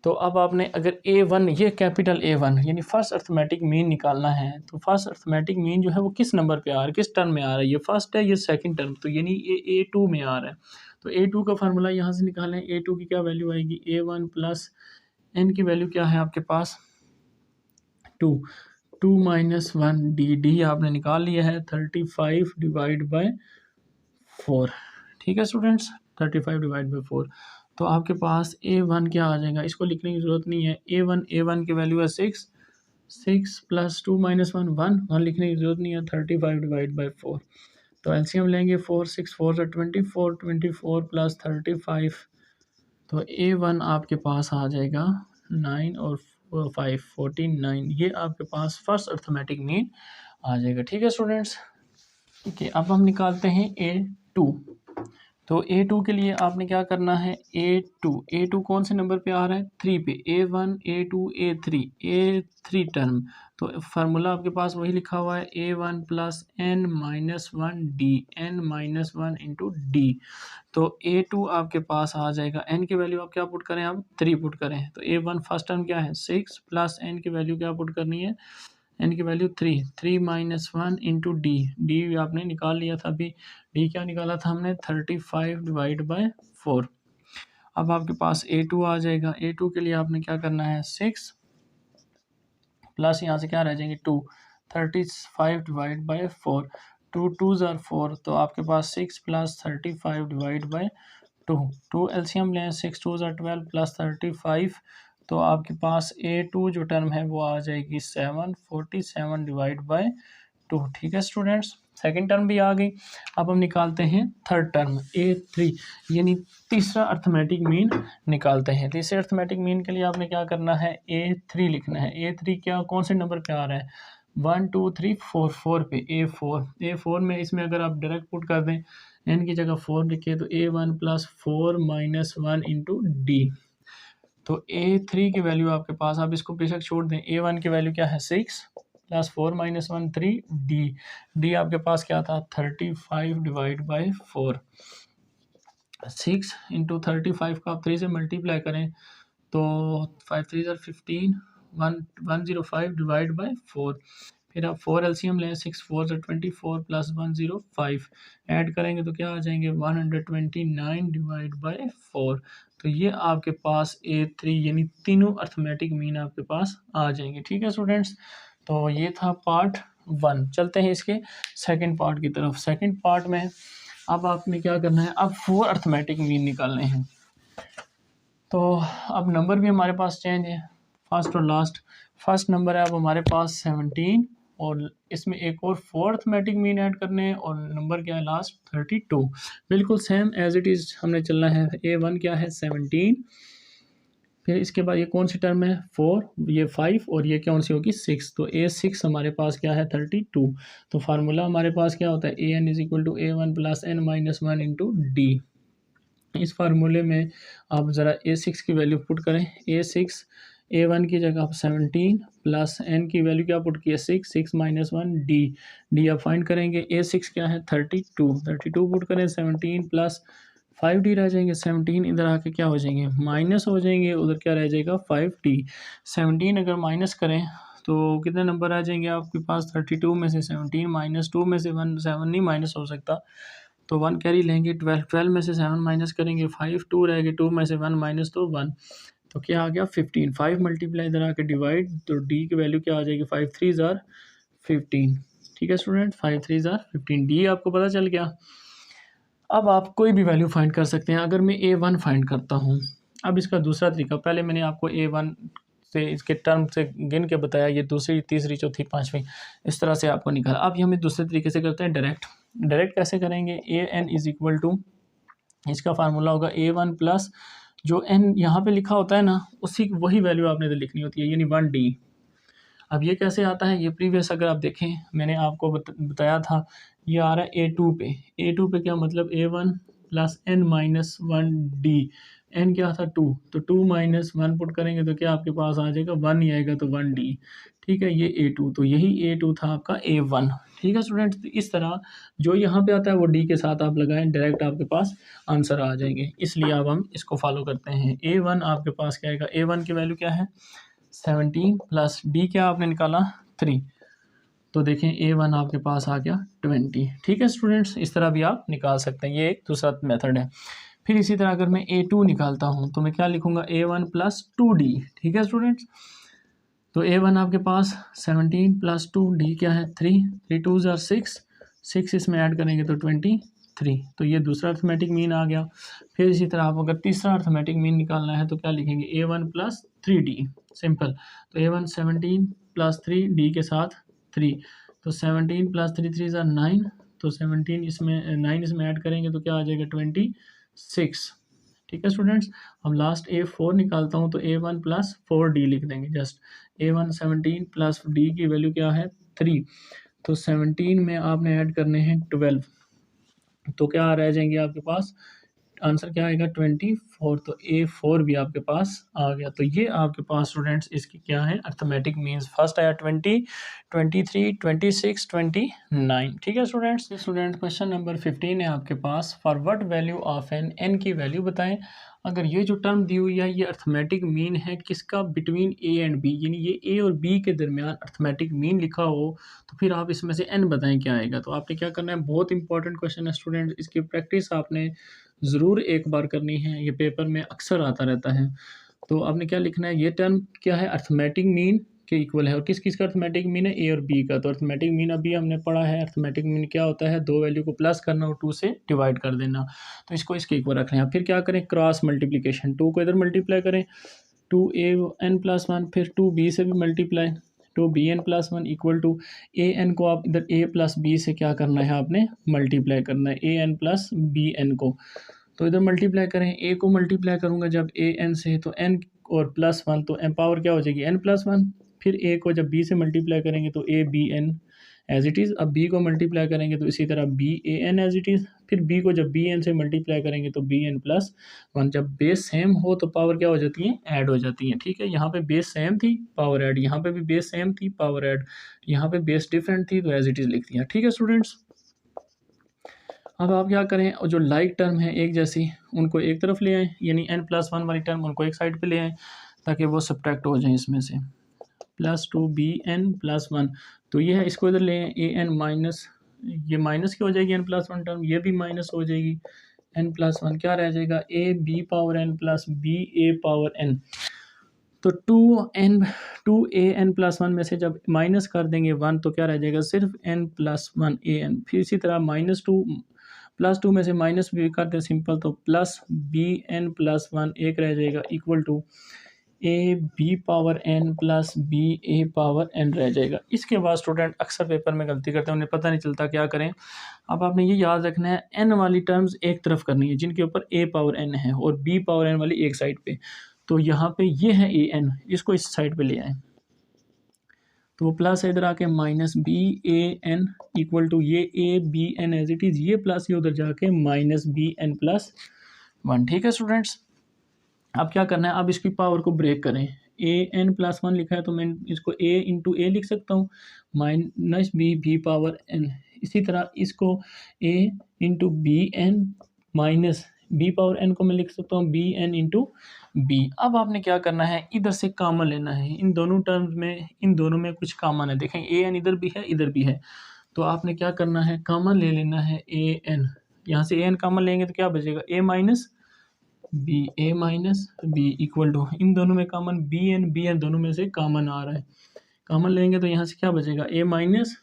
तो अब आपने अगर A1 ये कैपिटल A1 यानी फर्स्ट अर्थमेटिक मीन निकालना है, तो फर्स्ट अर्थमेटिक मीन जो है वो किस नंबर पे आ रहा है, किस टर्म में आ रहा है, ये फर्स्ट है ये सेकंड टर्म, तो यानी ये A2 में आ रहा है। तो A2 का फार्मूला यहाँ से निकालें, A2 की क्या वैल्यू आएगी, A1 प्लस n की वैल्यू क्या है आपके पास 2 माइनस 1 डी आपने निकाल लिया है 35 डिवाइड बाय 4। ठीक है स्टूडेंट्स, 35 डिवाइड बाय 4, तो आपके पास A1 क्या आ जाएगा, इसको लिखने की ज़रूरत नहीं है, A1 की वैल्यू है 6 प्लस 2 माइनस 1 लिखने की ज़रूरत नहीं है, 35 डिवाइड बाई 4। तो एलसीएम लेंगे 4 6 4 से 24 प्लस 35, तो A1 आपके पास आ जाएगा 9 और 5 49, ये आपके पास फर्स्ट अर्थमेटिक मीन आ जाएगा। ठीक है स्टूडेंट्स, ठीक है, अब हम निकालते हैं A2। तो A2 के लिए आपने क्या करना है, A2 कौन से नंबर पे आ रहा है, 3 पे, A1 A2 A3 टर्म। तो फार्मूला आपके पास वही लिखा हुआ है, A1 plus n-1 n-1 into D. तो A2 आपके पास आ जाएगा, n की वैल्यू आप क्या पुट करें, आप 3 पुट करें। तो A1 फर्स्ट टर्म क्या है 6 प्लस n की वैल्यू क्या पुट करनी है, n की वैल्यू 3 इंटू डी आपने निकाल लिया था अभी। डी क्या निकाला था हमने, 35 डिवाइड बाय 4। अब आपके पास A2 आ जाएगा। A2 के लिए आपने क्या करना है, 6 प्लस यहाँ से क्या रह जाएंगे 2, 35 डिवाइड बाय 4, 2 2 ज़ार 4, तो आपके पास 6 प्लस 35 डिवाइड बाय 2 एलसीएम लें, 6 2 ज़ार 12 प्लस 35, तो आपके पास A2 जो टर्म है वो आ जाएगी 747 डिवाइड बाय 2। ठीक है स्टूडेंट्स, सेकंड टर्म भी आ गई। अब हम निकालते हैं थर्ड टर्म A3, यानी तीसरा अर्थमेटिक मीन निकालते हैं। तीसरे अर्थमेटिक मीन के लिए आपने क्या करना है, A3 लिखना है। A3 क्या कौन से नंबर पे आ रहा है, 1 2 3 4 4 पे, A4 में इसमें अगर आप डायरेक्ट पुट कर दें, n की जगह 4 लिखे तो A1 plus 4 minus 1 into D. तो A3 की वैल्यू आपके पास, आप इसको बेशक छोड़ दें, A1 की वैल्यू क्या है 6 प्लस 4 माइनस 1 3, डी आपके पास क्या था 35 डिवाइड बाई 4। 6 इंटू 35 का आप 3 से मल्टीप्लाई करें तो 5 3 15, 105 डिवाइड बाई 4। फिर आप 4 एलसीएम लें, 6 4 24 प्लस 105 ऐड करेंगे तो क्या आ जाएंगे 129 डिवाइड बाई 4। तो ये आपके पास A3 यानी तीनों अर्थमेटिक मीन आपके पास आ जाएंगे। ठीक है स्टूडेंट्स, तो ये था पार्ट 1। चलते हैं इसके सेकंड पार्ट की तरफ। सेकंड पार्ट में अब आपने क्या करना है, अब 4 अर्थमेटिक मीन निकालने हैं। तो अब नंबर भी हमारे पास चेंज है, फर्स्ट और लास्ट। फर्स्ट नंबर है अब हमारे पास 17 और इसमें एक और 4 अर्थमेटिक मीन ऐड करने हैं और नंबर क्या है लास्ट 32। बिल्कुल सेम एज इट इज़ हमने चलना है। A1 क्या है 17, फिर इसके बाद ये कौन सी टर्म है 4, ये 5 और ये कौन सी होगी 6। तो A6 हमारे पास क्या है 32। तो फार्मूला हमारे पास क्या होता है, AN is equal to A1 plus n minus 1 into D. इस फार्मूले में आप ज़रा A6 की वैल्यू पुट करें। A6 A1 की जगह आप 17 प्लस n की वैल्यू क्या पुट की है 6 माइनस 1 डी आप फाइंड करेंगे। A6 क्या है 32 पुट करें, 17 प्लस 5D रह जाएंगे, 17 इधर आके क्या हो जाएंगे माइनस हो जाएंगे, उधर क्या रह जाएगा 5D। 17 अगर माइनस करें तो कितने नंबर आ जाएंगे आपके पास, 32 में से 17 माइनस 2 में से 1 7 नहीं माइनस हो सकता, तो 1 कैरी लेंगे, 12 में से 7 माइनस करेंगे 5, 2 रहेंगे, 2 में से 1 माइनस तो 1, तो क्या आ गया 15। 5 मल्टीप्लाई इधर आके डिवाइड, तो डी की वैल्यू क्या आ जाएगी 5 3 ज़ार 15। ठीक है स्टूडेंट, 5 3 ज़ार 15, डी आपको पता चल गया। अब आप कोई भी वैल्यू फाइंड कर सकते हैं। अगर मैं A1 फाइंड करता हूँ, अब इसका दूसरा तरीका, पहले मैंने आपको A1 से इसके टर्म से गिन के बताया, ये दूसरी तीसरी चौथी पाँचवीं इस तरह से आपको निकाला। अब ये हमें दूसरे तरीके से करते हैं डायरेक्ट कैसे करेंगे, AN इज इक्वल टू, इसका फार्मूला होगा A1 प्लस जो n यहाँ पे लिखा होता है ना, उसी वही वैल्यू आपने तो लिखनी होती है, यानी 1D। अब ये कैसे आता है, ये प्रीवियस अगर आप देखें मैंने आपको बताया था, ये आ रहा है A2 पे। A2 पे क्या मतलब A1 plus n minus 1D, n क्या था 2, तो 2 माइनस 1 पुट करेंगे तो क्या आपके पास आ जाएगा 1 ही आएगा, तो 1D। ठीक है, ये A2, तो यही A2 था आपका A1। ठीक है स्टूडेंट, तो इस तरह जो यहाँ पे आता है वो डी के साथ आप लगाएं, डायरेक्ट आपके पास आंसर आ जाएंगे, इसलिए अब हम इसको फॉलो करते हैं। A1 आपके पास क्या आएगा, A1 की वैल्यू क्या है 17 प्लस डी क्या आपने निकाला 3, तो देखें A1 आपके पास आ गया 20। ठीक है स्टूडेंट्स, इस तरह भी आप निकाल सकते हैं, ये एक दूसरा मेथड है। फिर इसी तरह अगर मैं A2 निकालता हूँ तो मैं क्या लिखूँगा A1 प्लस 2D। ठीक है स्टूडेंट्स, तो A1 आपके पास 17 प्लस 2D क्या है 3 3 2 ज़ार 6 इसमें ऐड करेंगे तो 23, तो ये दूसरा अर्थमेटिक मीन आ गया। फिर इसी तरह आप अगर तीसरा अर्थमेटिक मीन निकालना है तो क्या लिखेंगे A1 प्लस 3D, सिंपल। तो A1 17 प्लस 3D के साथ 3, तो 17 प्लस 3 3 ज़ार 9, तो 17 इसमें 9 इसमें ऐड करेंगे तो क्या आ जाएगा 26। ठीक है स्टूडेंट्स, अब लास्ट A4 निकालता हूँ तो A1 प्लस 4D लिख देंगे जस्ट। A1 17 प्लस D की वैल्यू क्या है 3, तो 17 में आपने ऐड करने हैं 12, तो क्या रह जाएंगे आपके पास आंसर क्या आएगा 24, तो A4 भी आपके पास आ गया। तो ये आपके पास स्टूडेंट्स इसकी क्या है अर्थमेटिक मीन्स। फर्स्ट आया 20, 23, 26, 29। ठीक है स्टूडेंट्स। क्वेश्चन नंबर 15 है आपके पास, for what value of n की वैल्यू बताएं। अगर ये जो टर्म दी हुई है ये अर्थमेटिक मीन है किसका, बिटवीन ए एंड बी, यानी ये ए और बी के दरमियान अर्थमेटिक मीन लिखा हो तो फिर आप इसमें से एन बताएं क्या आएगा। तो आपने क्या करना है, बहुत इंपॉर्टेंट क्वेश्चन है स्टूडेंट, इसकी प्रैक्टिस आपने ज़रूर एक बार करनी है, ये पेपर में अक्सर आता रहता है। तो आपने क्या लिखना है, ये टर्म क्या है अर्थमेटिक मीन के इक्वल है, और किस किस का अर्थमेटिक मीन है, ए और बी का। तो अर्थमेटिक मीन अभी हमने पढ़ा है, अर्थमेटिक मीन क्या होता है, दो वैल्यू को प्लस करना और 2 से डिवाइड कर देना। तो इसको इसके इक्वल रखना है। फिर क्या करें, क्रॉस मल्टीप्लिकेशन, 2 को इधर मल्टीप्लाई करें 2an+1, फिर 2b से भी multiply 2bn+1 equal to an को आप इधर a+b से क्या करना है, आपने मल्टीप्लाई करना है an+bn को। तो इधर मल्टीप्लाई करें, a को मल्टीप्लाई करूँगा जब an से तो n और +1, तो m पावर क्या हो जाएगी n+1। फिर a को जब b से मल्टीप्लाई करेंगे तो abn एज इट इज़। अब b को मल्टीप्लाई करेंगे तो इसी तरह ban एज इट इज़। फिर b को जब bn से मल्टीप्लाई करेंगे तो bn+1। जब बेस सेम हो तो पावर क्या हो जाती है, ऐड हो जाती है। ठीक है, यहाँ पे बेस सेम थी पावर ऐड, यहाँ पे भी बेस सेम थी पावर ऐड, यहाँ पे बेस डिफरेंट थी तो एज इट इज़ लिख दिया। ठीक है स्टूडेंट्स। अब आप क्या करें, और जो लाइक टर्म है एक जैसी उनको एक तरफ ले आएँ, यानी n+1 वाली टर्म उनको एक साइड पे ले आएँ ताकि वो सब्ट्रैक्ट हो जाए इसमें से। +2bn+1, तो ये है, इसको इधर ले आएँ an माइनस, ये माइनस की हो जाएगी n+1 टर्म, ये भी माइनस हो जाएगी n+1, क्या रह जाएगा ab⁴n+ba⁴n। तो 2an+1 में से जब माइनस कर देंगे 1 तो क्या रह जाएगा, सिर्फ n+1 an। फिर इसी तरह -2 +2 में से माइनस भी कर दे सिंपल, तो +bn+1 एक रह जाएगा इक्वल टू ab⁴n+ba⁴n रह जाएगा। इसके बाद स्टूडेंट अक्सर पेपर में गलती करते हैं, उन्हें पता नहीं चलता क्या करें। अब आपने ये याद रखना है, n वाली टर्म्स एक तरफ करनी है जिनके ऊपर a⁴n है, और b⁴n वाली एक साइड पे। तो यहाँ पे ये है an, इसको इस साइड पे ले आए तो वो प्लस इधर आके -ban इक्वल टू ये abn एज इट इज़, ये प्लस ये उधर जाके -bn+1। ठीक है स्टूडेंट्स। अब क्या करना है, अब इसकी पावर को ब्रेक करें, an+1 लिखा है तो मैं इसको a इंटू ए लिख सकता हूँ -b⁴n। इसी तरह इसको a into bn minus b⁴n को मैं लिख सकता हूँ bn इंटू b। अब आपने क्या करना है, इधर से कॉमन लेना है, इन दोनों टर्म्स में, इन दोनों में कुछ कॉमन है, देखें an इधर भी है इधर भी है, तो आपने क्या करना है, कॉमन ले लेना है an। यहाँ से an कॉमन लेंगे तो क्या बचेगा, a minus b equal to, इन दोनों में कॉमन bn दोनों में से कॉमन आ रहा है, कॉमन लेंगे तो यहाँ से क्या बचेगा, a माइनस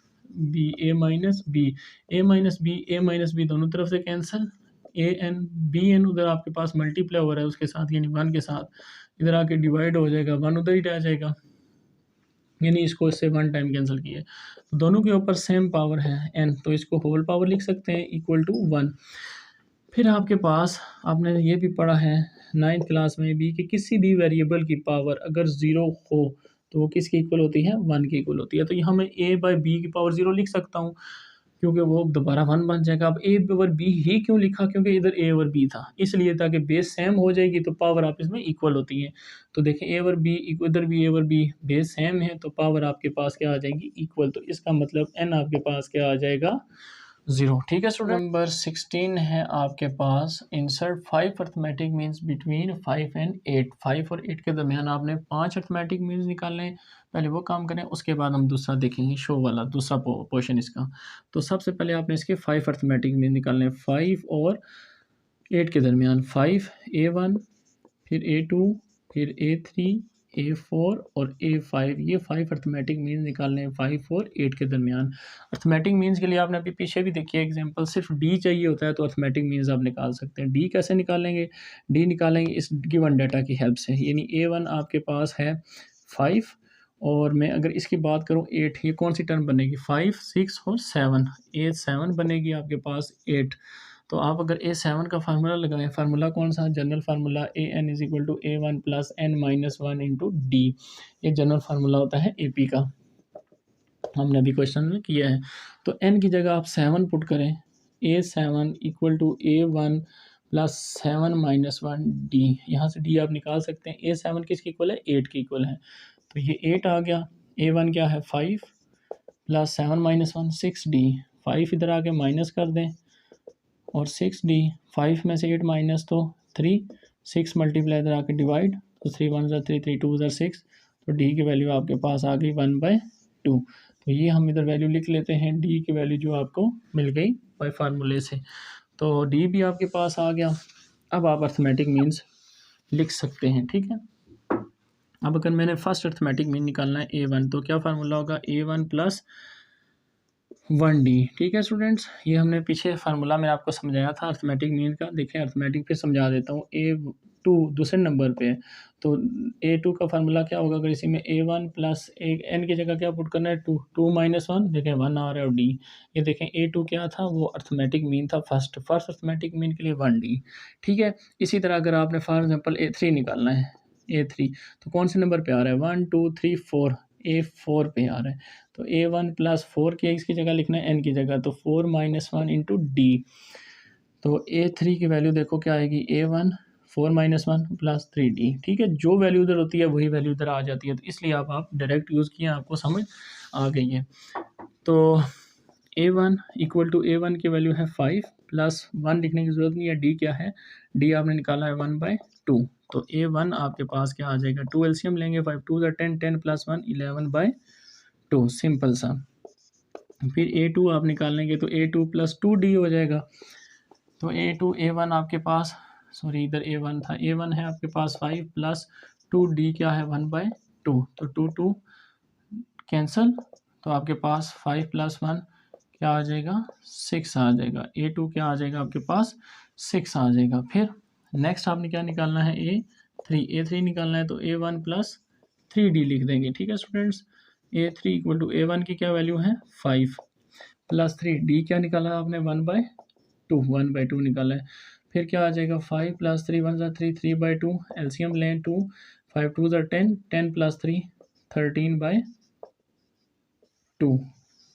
b दोनों तरफ से कैंसिल, bn उधर आपके पास मल्टीप्लाई हो रहा है उसके साथ, यानी 1 के साथ, इधर आके डिवाइड हो जाएगा, 1 उधर ही रह जाएगा, यानी इसको इससे 1 टाइम कैंसिल किए। तो दोनों के ऊपर सेम पावर है n, तो इसको होल पावर लिख सकते हैं इक्वल टू 1। फिर आपके पास, आपने ये भी पढ़ा है 9th क्लास में भी, कि किसी भी वेरिएबल की पावर अगर 0 हो तो वो किसके इक्वल होती है, 1 के इक्वल होती है। तो यहाँ मैं a/b की पावर 0 लिख सकता हूँ क्योंकि वो दोबारा 1 बन जाएगा। अब a/b ही क्यों लिखा, क्योंकि इधर a और b था, इसलिए ताकि बेस सेम हो जाएगी तो पावर आप इसमें इक्वल होती है। तो देखें a और b, इधर भी a और b बेस सेम है तो पावर आपके पास क्या आ जाएगी, इक्वल। तो इसका मतलब n आपके पास क्या आ जाएगा, 0। ठीक है स्टूडेंट। नंबर 16 है आपके पास, insert 5 arithmetic means between 5 and 8। 5 और 8 के दरमियान आपने 5 अर्थमेटिक मीन्स निकालने हैं, पहले वो काम करें, उसके बाद हम दूसरा देखेंगे, शो वाला दूसरा पोर्शन इसका। तो सबसे पहले आपने इसके 5 अर्थमेटिक मीन्स निकालने हैं, 5 और 8 के दरमियान, 5 a1, फिर a2, फिर a3, a4 और a5, ये 5 अर्थमेटिक मीन्स निकालने हैं 5 और 8 के दरमियान। अर्थमेटिक मीन्स के लिए आपने अभी पीछे भी देखी है एग्जांपल, सिर्फ d चाहिए होता है तो अर्थमेटिक मीन्स आप निकाल सकते हैं। d कैसे निकालेंगे, d निकालेंगे इस गिवन डाटा की हेल्प से, यानी a1 आपके पास है 5 और मैं अगर इसकी बात करूं 8, ये कौन सी टर्म बनेगी, 5, 6 और 7, a7 बनेगी आपके पास 8। तो आप अगर a7 का फार्मूला लगाएं, फार्मूला कौन सा, general formula an is equal to a1 plus n-1 into D, ये जनरल फार्मूला होता है AP का, हमने अभी क्वेश्चन में किया है। तो n की जगह आप 7 पुट करें, a7 equal to a1 plus 7 minus 1 D, यहाँ से डी आप निकाल सकते हैं। A7 किसके इक्वल है, 8 के इक्वल है, तो ये 8 आ गया। A1 क्या है 5 प्लस 7 माइनस 1 6 डी, 5 इधर आके माइनस कर दें और 6 डी, 5 में से 8 माइनस तो 3, 6 मल्टीप्लाई इधर आके डिवाइड, तो 3 1 ज़ा 3, 3 2 ज़ा 6, तो डी की वैल्यू आपके पास आ गई 1/2। तो ये हम इधर वैल्यू लिख लेते हैं, डी की वैल्यू जो आपको मिल गई बाय फार्मूले से, तो डी भी आपके पास आ गया। अब आप अर्थमेटिक मीन्स लिख सकते हैं, ठीक है। अब अगर मैंने फर्स्ट अर्थमेटिक मीन निकालना है A1, तो क्या फार्मूला होगा, A1 प्लस 1D, ठीक है स्टूडेंट्स। ये हमने पीछे फार्मूला में आपको समझाया था अर्थमेटिक मीन का। देखें अर्थमेटिक फिर समझा देता हूँ। A2 दूसरे नंबर पे है, तो A2 का फार्मूला क्या होगा, अगर इसी में A1 प्लस n की जगह क्या पुट करना है, 2, 2 माइनस 1, देखें 1 आ रहा है, और D, ये देखें A2 क्या था, वो अर्थमेटिक मीन था फर्स्ट अर्थमेटिक मीन के लिए 1D, ठीक है। इसी तरह अगर आपने फॉर एग्जाम्पल A3 निकालना है, A3 तो कौन से नंबर पे आ रहा है, 1 2 3 4, A4 पे आ रहा है, तो A1 प्लस 4 की इसकी जगह लिखना है n की जगह, तो 4 माइनस 1 इंटू डी, तो A3 की वैल्यू देखो क्या आएगी, A1 4 माइनस 1 प्लस 3D, ठीक है। जो वैल्यू उधर होती है वही वैल्यू इधर आ जाती है, तो इसलिए आप डायरेक्ट यूज़ किए, आपको समझ आ गई है। तो A1 इक्वल टू A1 की वैल्यू है 5 प्लस 1 लिखने की ज़रूरत नहीं है, D क्या है, D आपने निकाला है 1/2, तो A1 आपके पास क्या आ जाएगा, 2 एलसीएम लेंगे, 5 2 10, 10 प्लस 1 11/2, सिंपल सा। फिर A2 आप निकालेंगे तो A2 प्लस 2D हो जाएगा, तो A2 A1 आपके पास, सॉरी इधर A1 था, A1 है आपके पास 5 प्लस 2D क्या है 1/2, तो 2 2 कैंसल, तो आपके पास 5 प्लस 1 क्या आ जाएगा, 6 आ जाएगा। A2 क्या आ जाएगा आपके पास, 6 आ जाएगा। फिर नेक्स्ट आपने क्या निकालना है, A3 निकालना है, तो A1 प्लस 3D लिख देंगे, ठीक है students. A3 equal to A1 की क्या वैल्यू है 5 प्लस 3D क्या निकाला आपने 1/2 निकाला है। फिर क्या आ जाएगा, 5 प्लस 3 1 3 3/2, एलसीएम लें 2, 5 2 10, 10 प्लस 3 13/2,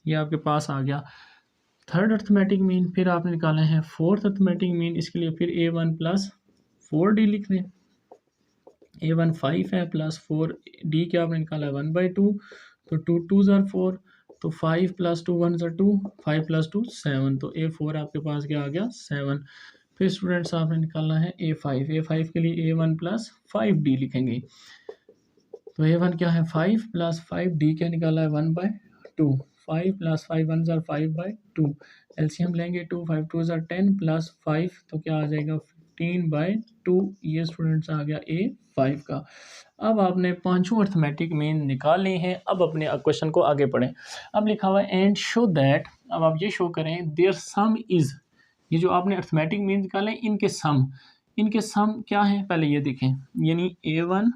ये आपके पास आ गया थर्ड अर्थमेटिक मीन। फिर आपने निकाले हैं फोर्थ अर्थमेटिक मीन, इसके लिए फिर A1 प्लस 4D लिख दें। A1 5 है प्लस 4D क्या आपने निकाला है 1/2, तो 2 2 ज़ार 4, तो 5 प्लस 2 1 ज़ार 2, 5 प्लस 2 7, तो A4 आपके पास क्या आ गया 7। फिर स्टूडेंट्स आपने निकालना है A5 के लिए A1 प्लस 5D लिखेंगे, तो A1 क्या है 5 प्लस 5D क्या निकाला है 1/2, 5 प्लस 5 1 ज़ार 5/2, एलसीएम लेंगे 2 5 2 ज़ार 10 प्लस 5, तो क्या आ जाएगा 15/2, ये स्टूडेंट्स आ गया A5 का। अब आपने पांचों अर्थमेटिक मीन निकाल लिए हैं, अब अपने क्वेश्चन को आगे पढ़ें। अब लिखा हुआ है एंड शो दैट, अब आप ये शो करें देयर सम इज़, ये जो आपने अर्थमेटिक मीन निकाले इनके सम क्या है, पहले ये देखें, यानी A1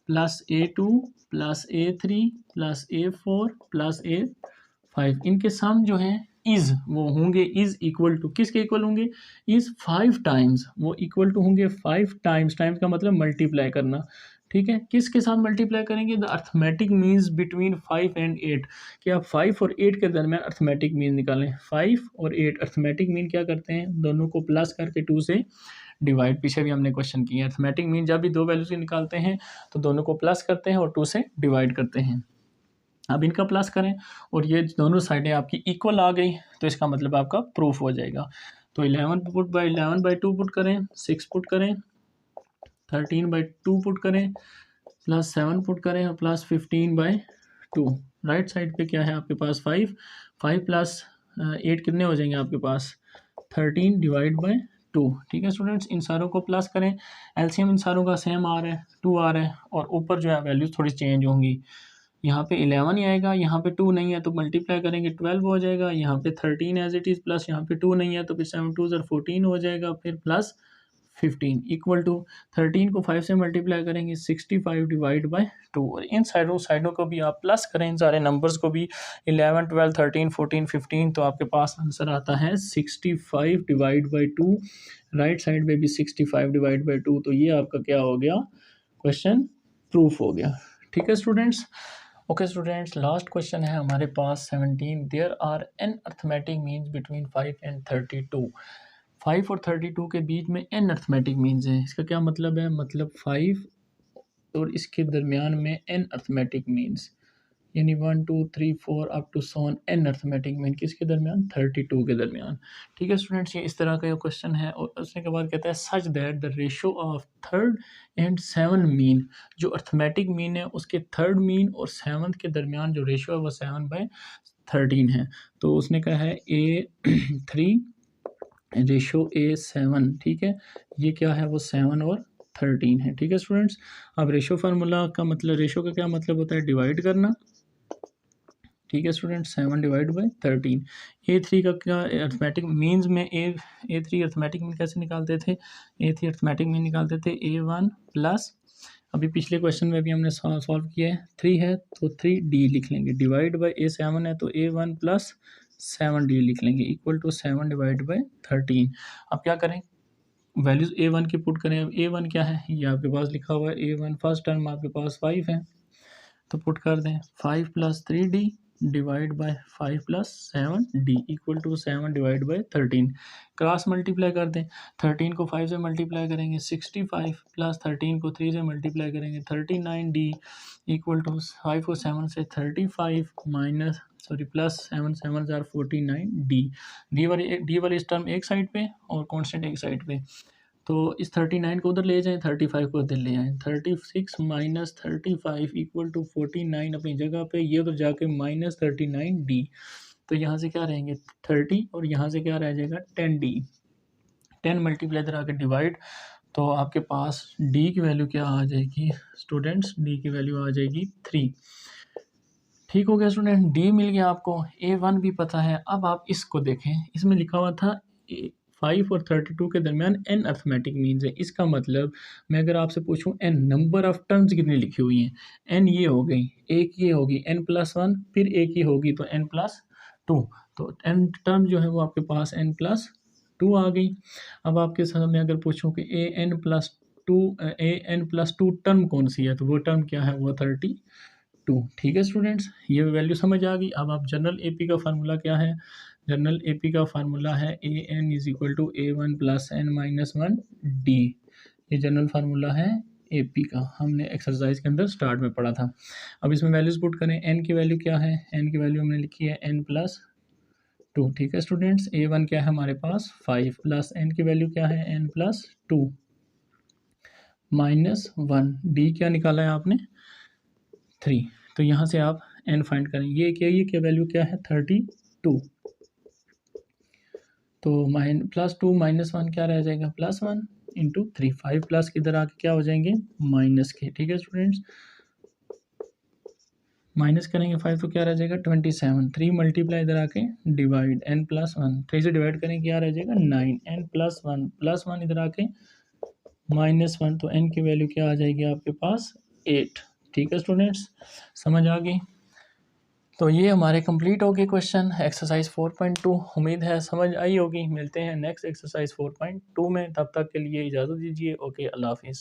plus A2 plus A3 plus A4 plus A5, इनके सम जो हैं इज़ वो होंगे, इज़ इक्वल टू किसके इक्वल होंगे, इज़ 5 टाइम्स, वो इक्वल टू होंगे 5 टाइम्स, टाइम्स का मतलब मल्टीप्लाई करना, ठीक है। किसके साथ मल्टीप्लाई करेंगे, the arithmetic means between 5 and 8, कि आप 5 और 8 के दरमियान अर्थमेटिक मीन निकालें। 5 और 8 अर्थमेटिक मीन क्या करते हैं, दोनों को प्लस करके 2 से डिवाइड, पीछे भी हमने क्वेश्चन किया। अर्थमेटिक मीन जब भी दो वैल्यू से निकालते हैं तो दोनों को प्लस करते हैं और 2 से डिवाइड करते हैं। अब इनका प्लस करें और ये दोनों साइडें आपकी इक्वल आ गई, तो इसका मतलब आपका प्रूफ हो जाएगा। तो 11 पुट बाई 11/2 पुट करें, 6 पुट करें, 13/2 पुट करें, प्लस 7 पुट करें और प्लस 15/2। राइट साइड पे क्या है आपके पास 5 प्लस 8 कितने हो जाएंगे आपके पास 13 डिवाइड बाई 2, ठीक है स्टूडेंट्स। इन सारों को प्लस करें, एलसीएम इन सारों का सेम आ रहा है 2 आ रहा है, और ऊपर जो है वैल्यूज थोड़ी चेंज होंगी, यहाँ पे 11 ही आएगा, यहाँ पे 2 नहीं है तो मल्टीप्लाई करेंगे 12 हो जाएगा, यहाँ पे 13 एज इट इज़, प्लस यहाँ पे 2 नहीं है तो फिर 7 2 14 हो जाएगा, फिर प्लस 15 इक्वल टू 13 को 5 से मल्टीप्लाई करेंगे 65 डिवाइड बाय 2, और इन साइडों को भी आप प्लस करें, इन सारे नंबर्स को भी 11 12 13 14 15, तो आपके पास आंसर आता है 65 डिवाइड बाई 2, राइट साइड में भी 65 डिवाइड बाई 2, तो ये आपका क्या हो गया, क्वेश्चन प्रूफ हो गया, ठीक है students. Okay students, last question है हमारे पास 17, there are an arithmetic means between 5 and 32, 5 और 32 के बीच में n अर्थमेटिक मीन्स है। इसका क्या मतलब है? मतलब 5 और इसके दरमियान में n अर्थमेटिक मीन्स, यानी 1 2 3 4 अप टू सोन n अर्थमेटिक मीन किसके दरमियान? 32 के दरमियान। ठीक है स्टूडेंट्स, ये इस तरह का क्वेश्चन है। और उसने के बाद कहता है such that the ratio of third and seven mean, जो अर्थमेटिक मीन है उसके थर्ड मीन और सेवन्थ के दरमियान जो रेशो है वो 7/13 है। तो उसने कहा है A3 रेशो A7, ठीक है, ये क्या है? वो 7 और 13 है। ठीक है स्टूडेंट्स, अब रेशो फार्मूला का मतलब, रेशो का क्या मतलब होता है? डिवाइड करना। ठीक है स्टूडेंट, 7/13। A3 का क्या अर्थमेटिक मीन्स में A3 अर्थमेटिक मीन कैसे निकालते थे? A3 अर्थमेटिक मीन निकालते थे A1 प्लस, अभी पिछले क्वेश्चन में भी हमने सॉल्व किया है, 3 है तो 3D लिख लेंगे, डिवाइड बाई A7 है तो A1 प्लस 7D लिख लेंगे, इक्वल टू 7/13। अब क्या करें? वैल्यूज़ A1 की पुट करें। अब A1 क्या है? ये आपके पास लिखा हुआ है A1, फर्स्ट टर्म आपके पास 5 है तो पुट कर दें 5 plus 3D divide by 5 plus 7D equal to 7/13। Cross multiply कर दें, 13 को 5 से मल्टीप्लाई करेंगे 65 प्लस 13 को 3 से मल्टीप्लाई करेंगे 39D इक्वल टू 5 और 7 से 35 minus plus 7 7 jar 49D। D वाली इस टर्म एक साइड पे और कॉन्स्टेंट एक साइड पे, तो इस 39 को उधर ले जाएं, 35 को उधर ले आएँ। 36 माइनस 35 इक्वल टू 49 अपनी जगह पे, ये उधर जाके माइनस 39D। तो यहाँ से क्या रहेंगे? 30 और यहाँ से क्या रह जाएगा? 10D। 10 मल्टीप्लाई इधर आके डिवाइड, तो आपके पास D की वैल्यू क्या आ जाएगी स्टूडेंट्स? D की वैल्यू आ जाएगी 3। ठीक हो गया स्टूडेंट, D मिल गया आपको, A1 भी पता है। अब आप इसको देखें, इसमें लिखा हुआ था 5 और 32 के दरमियान n अर्थमेटिक मीन्स है। इसका मतलब मैं अगर आपसे पूछूं n नंबर ऑफ टर्म्स कितनी लिखी हुई हैं, n ये हो गई, एक ये होगी n+1, फिर एक ये होगी तो n+2, तो n टर्म जो है वो आपके पास n+2 आ गई। अब आपके सामने अगर पूछूं कि an+2 टर्म कौन सी है, तो वो टर्म क्या है? वो 32। ठीक है स्टूडेंट्स, ये वैल्यू समझ आ गई। अब आप जनरल AP का फार्मूला क्या है? जनरल AP का फार्मूला है AN is equal to A1 plus n-1D। ये जनरल फार्मूला है AP का, हमने एक्सरसाइज के अंदर स्टार्ट में पढ़ा था। अब इसमें वैल्यूज पुट करें। n की वैल्यू क्या है? n की वैल्यू हमने लिखी है n+2। ठीक है स्टूडेंट्स, A1 क्या है हमारे पास? 5 प्लस n की वैल्यू क्या है? n+2 -1, D क्या निकाला है आपने? 3। तो यहाँ से आप n फाइंड करें, ये क्या वैल्यू क्या है? 32। तो +2 -1 क्या रह जाएगा? +1 इंटू 3। 5 प्लस के इधर आके क्या हो जाएंगे? माइनस के। ठीक है स्टूडेंट्स, माइनस करेंगे 5 तो क्या रह जाएगा? 27। 3 मल्टीप्लाई इधर आके डिवाइड, n+1, 3 से डिवाइड करें क्या रह जाएगा? 9। n+1 +1 इधर आके -1, तो n की वैल्यू क्या आ जाएगी आपके पास? 8। ठीक है स्टूडेंट्स, समझ आ गई। तो ये हमारे कंप्लीट हो गए क्वेश्चन एक्सरसाइज 4.2। उम्मीद है समझ आई होगी। मिलते हैं नेक्स्ट एक्सरसाइज 4.2 में, तब तक के लिए इजाज़त दीजिए। ओके, अल्लाह हाफिज़।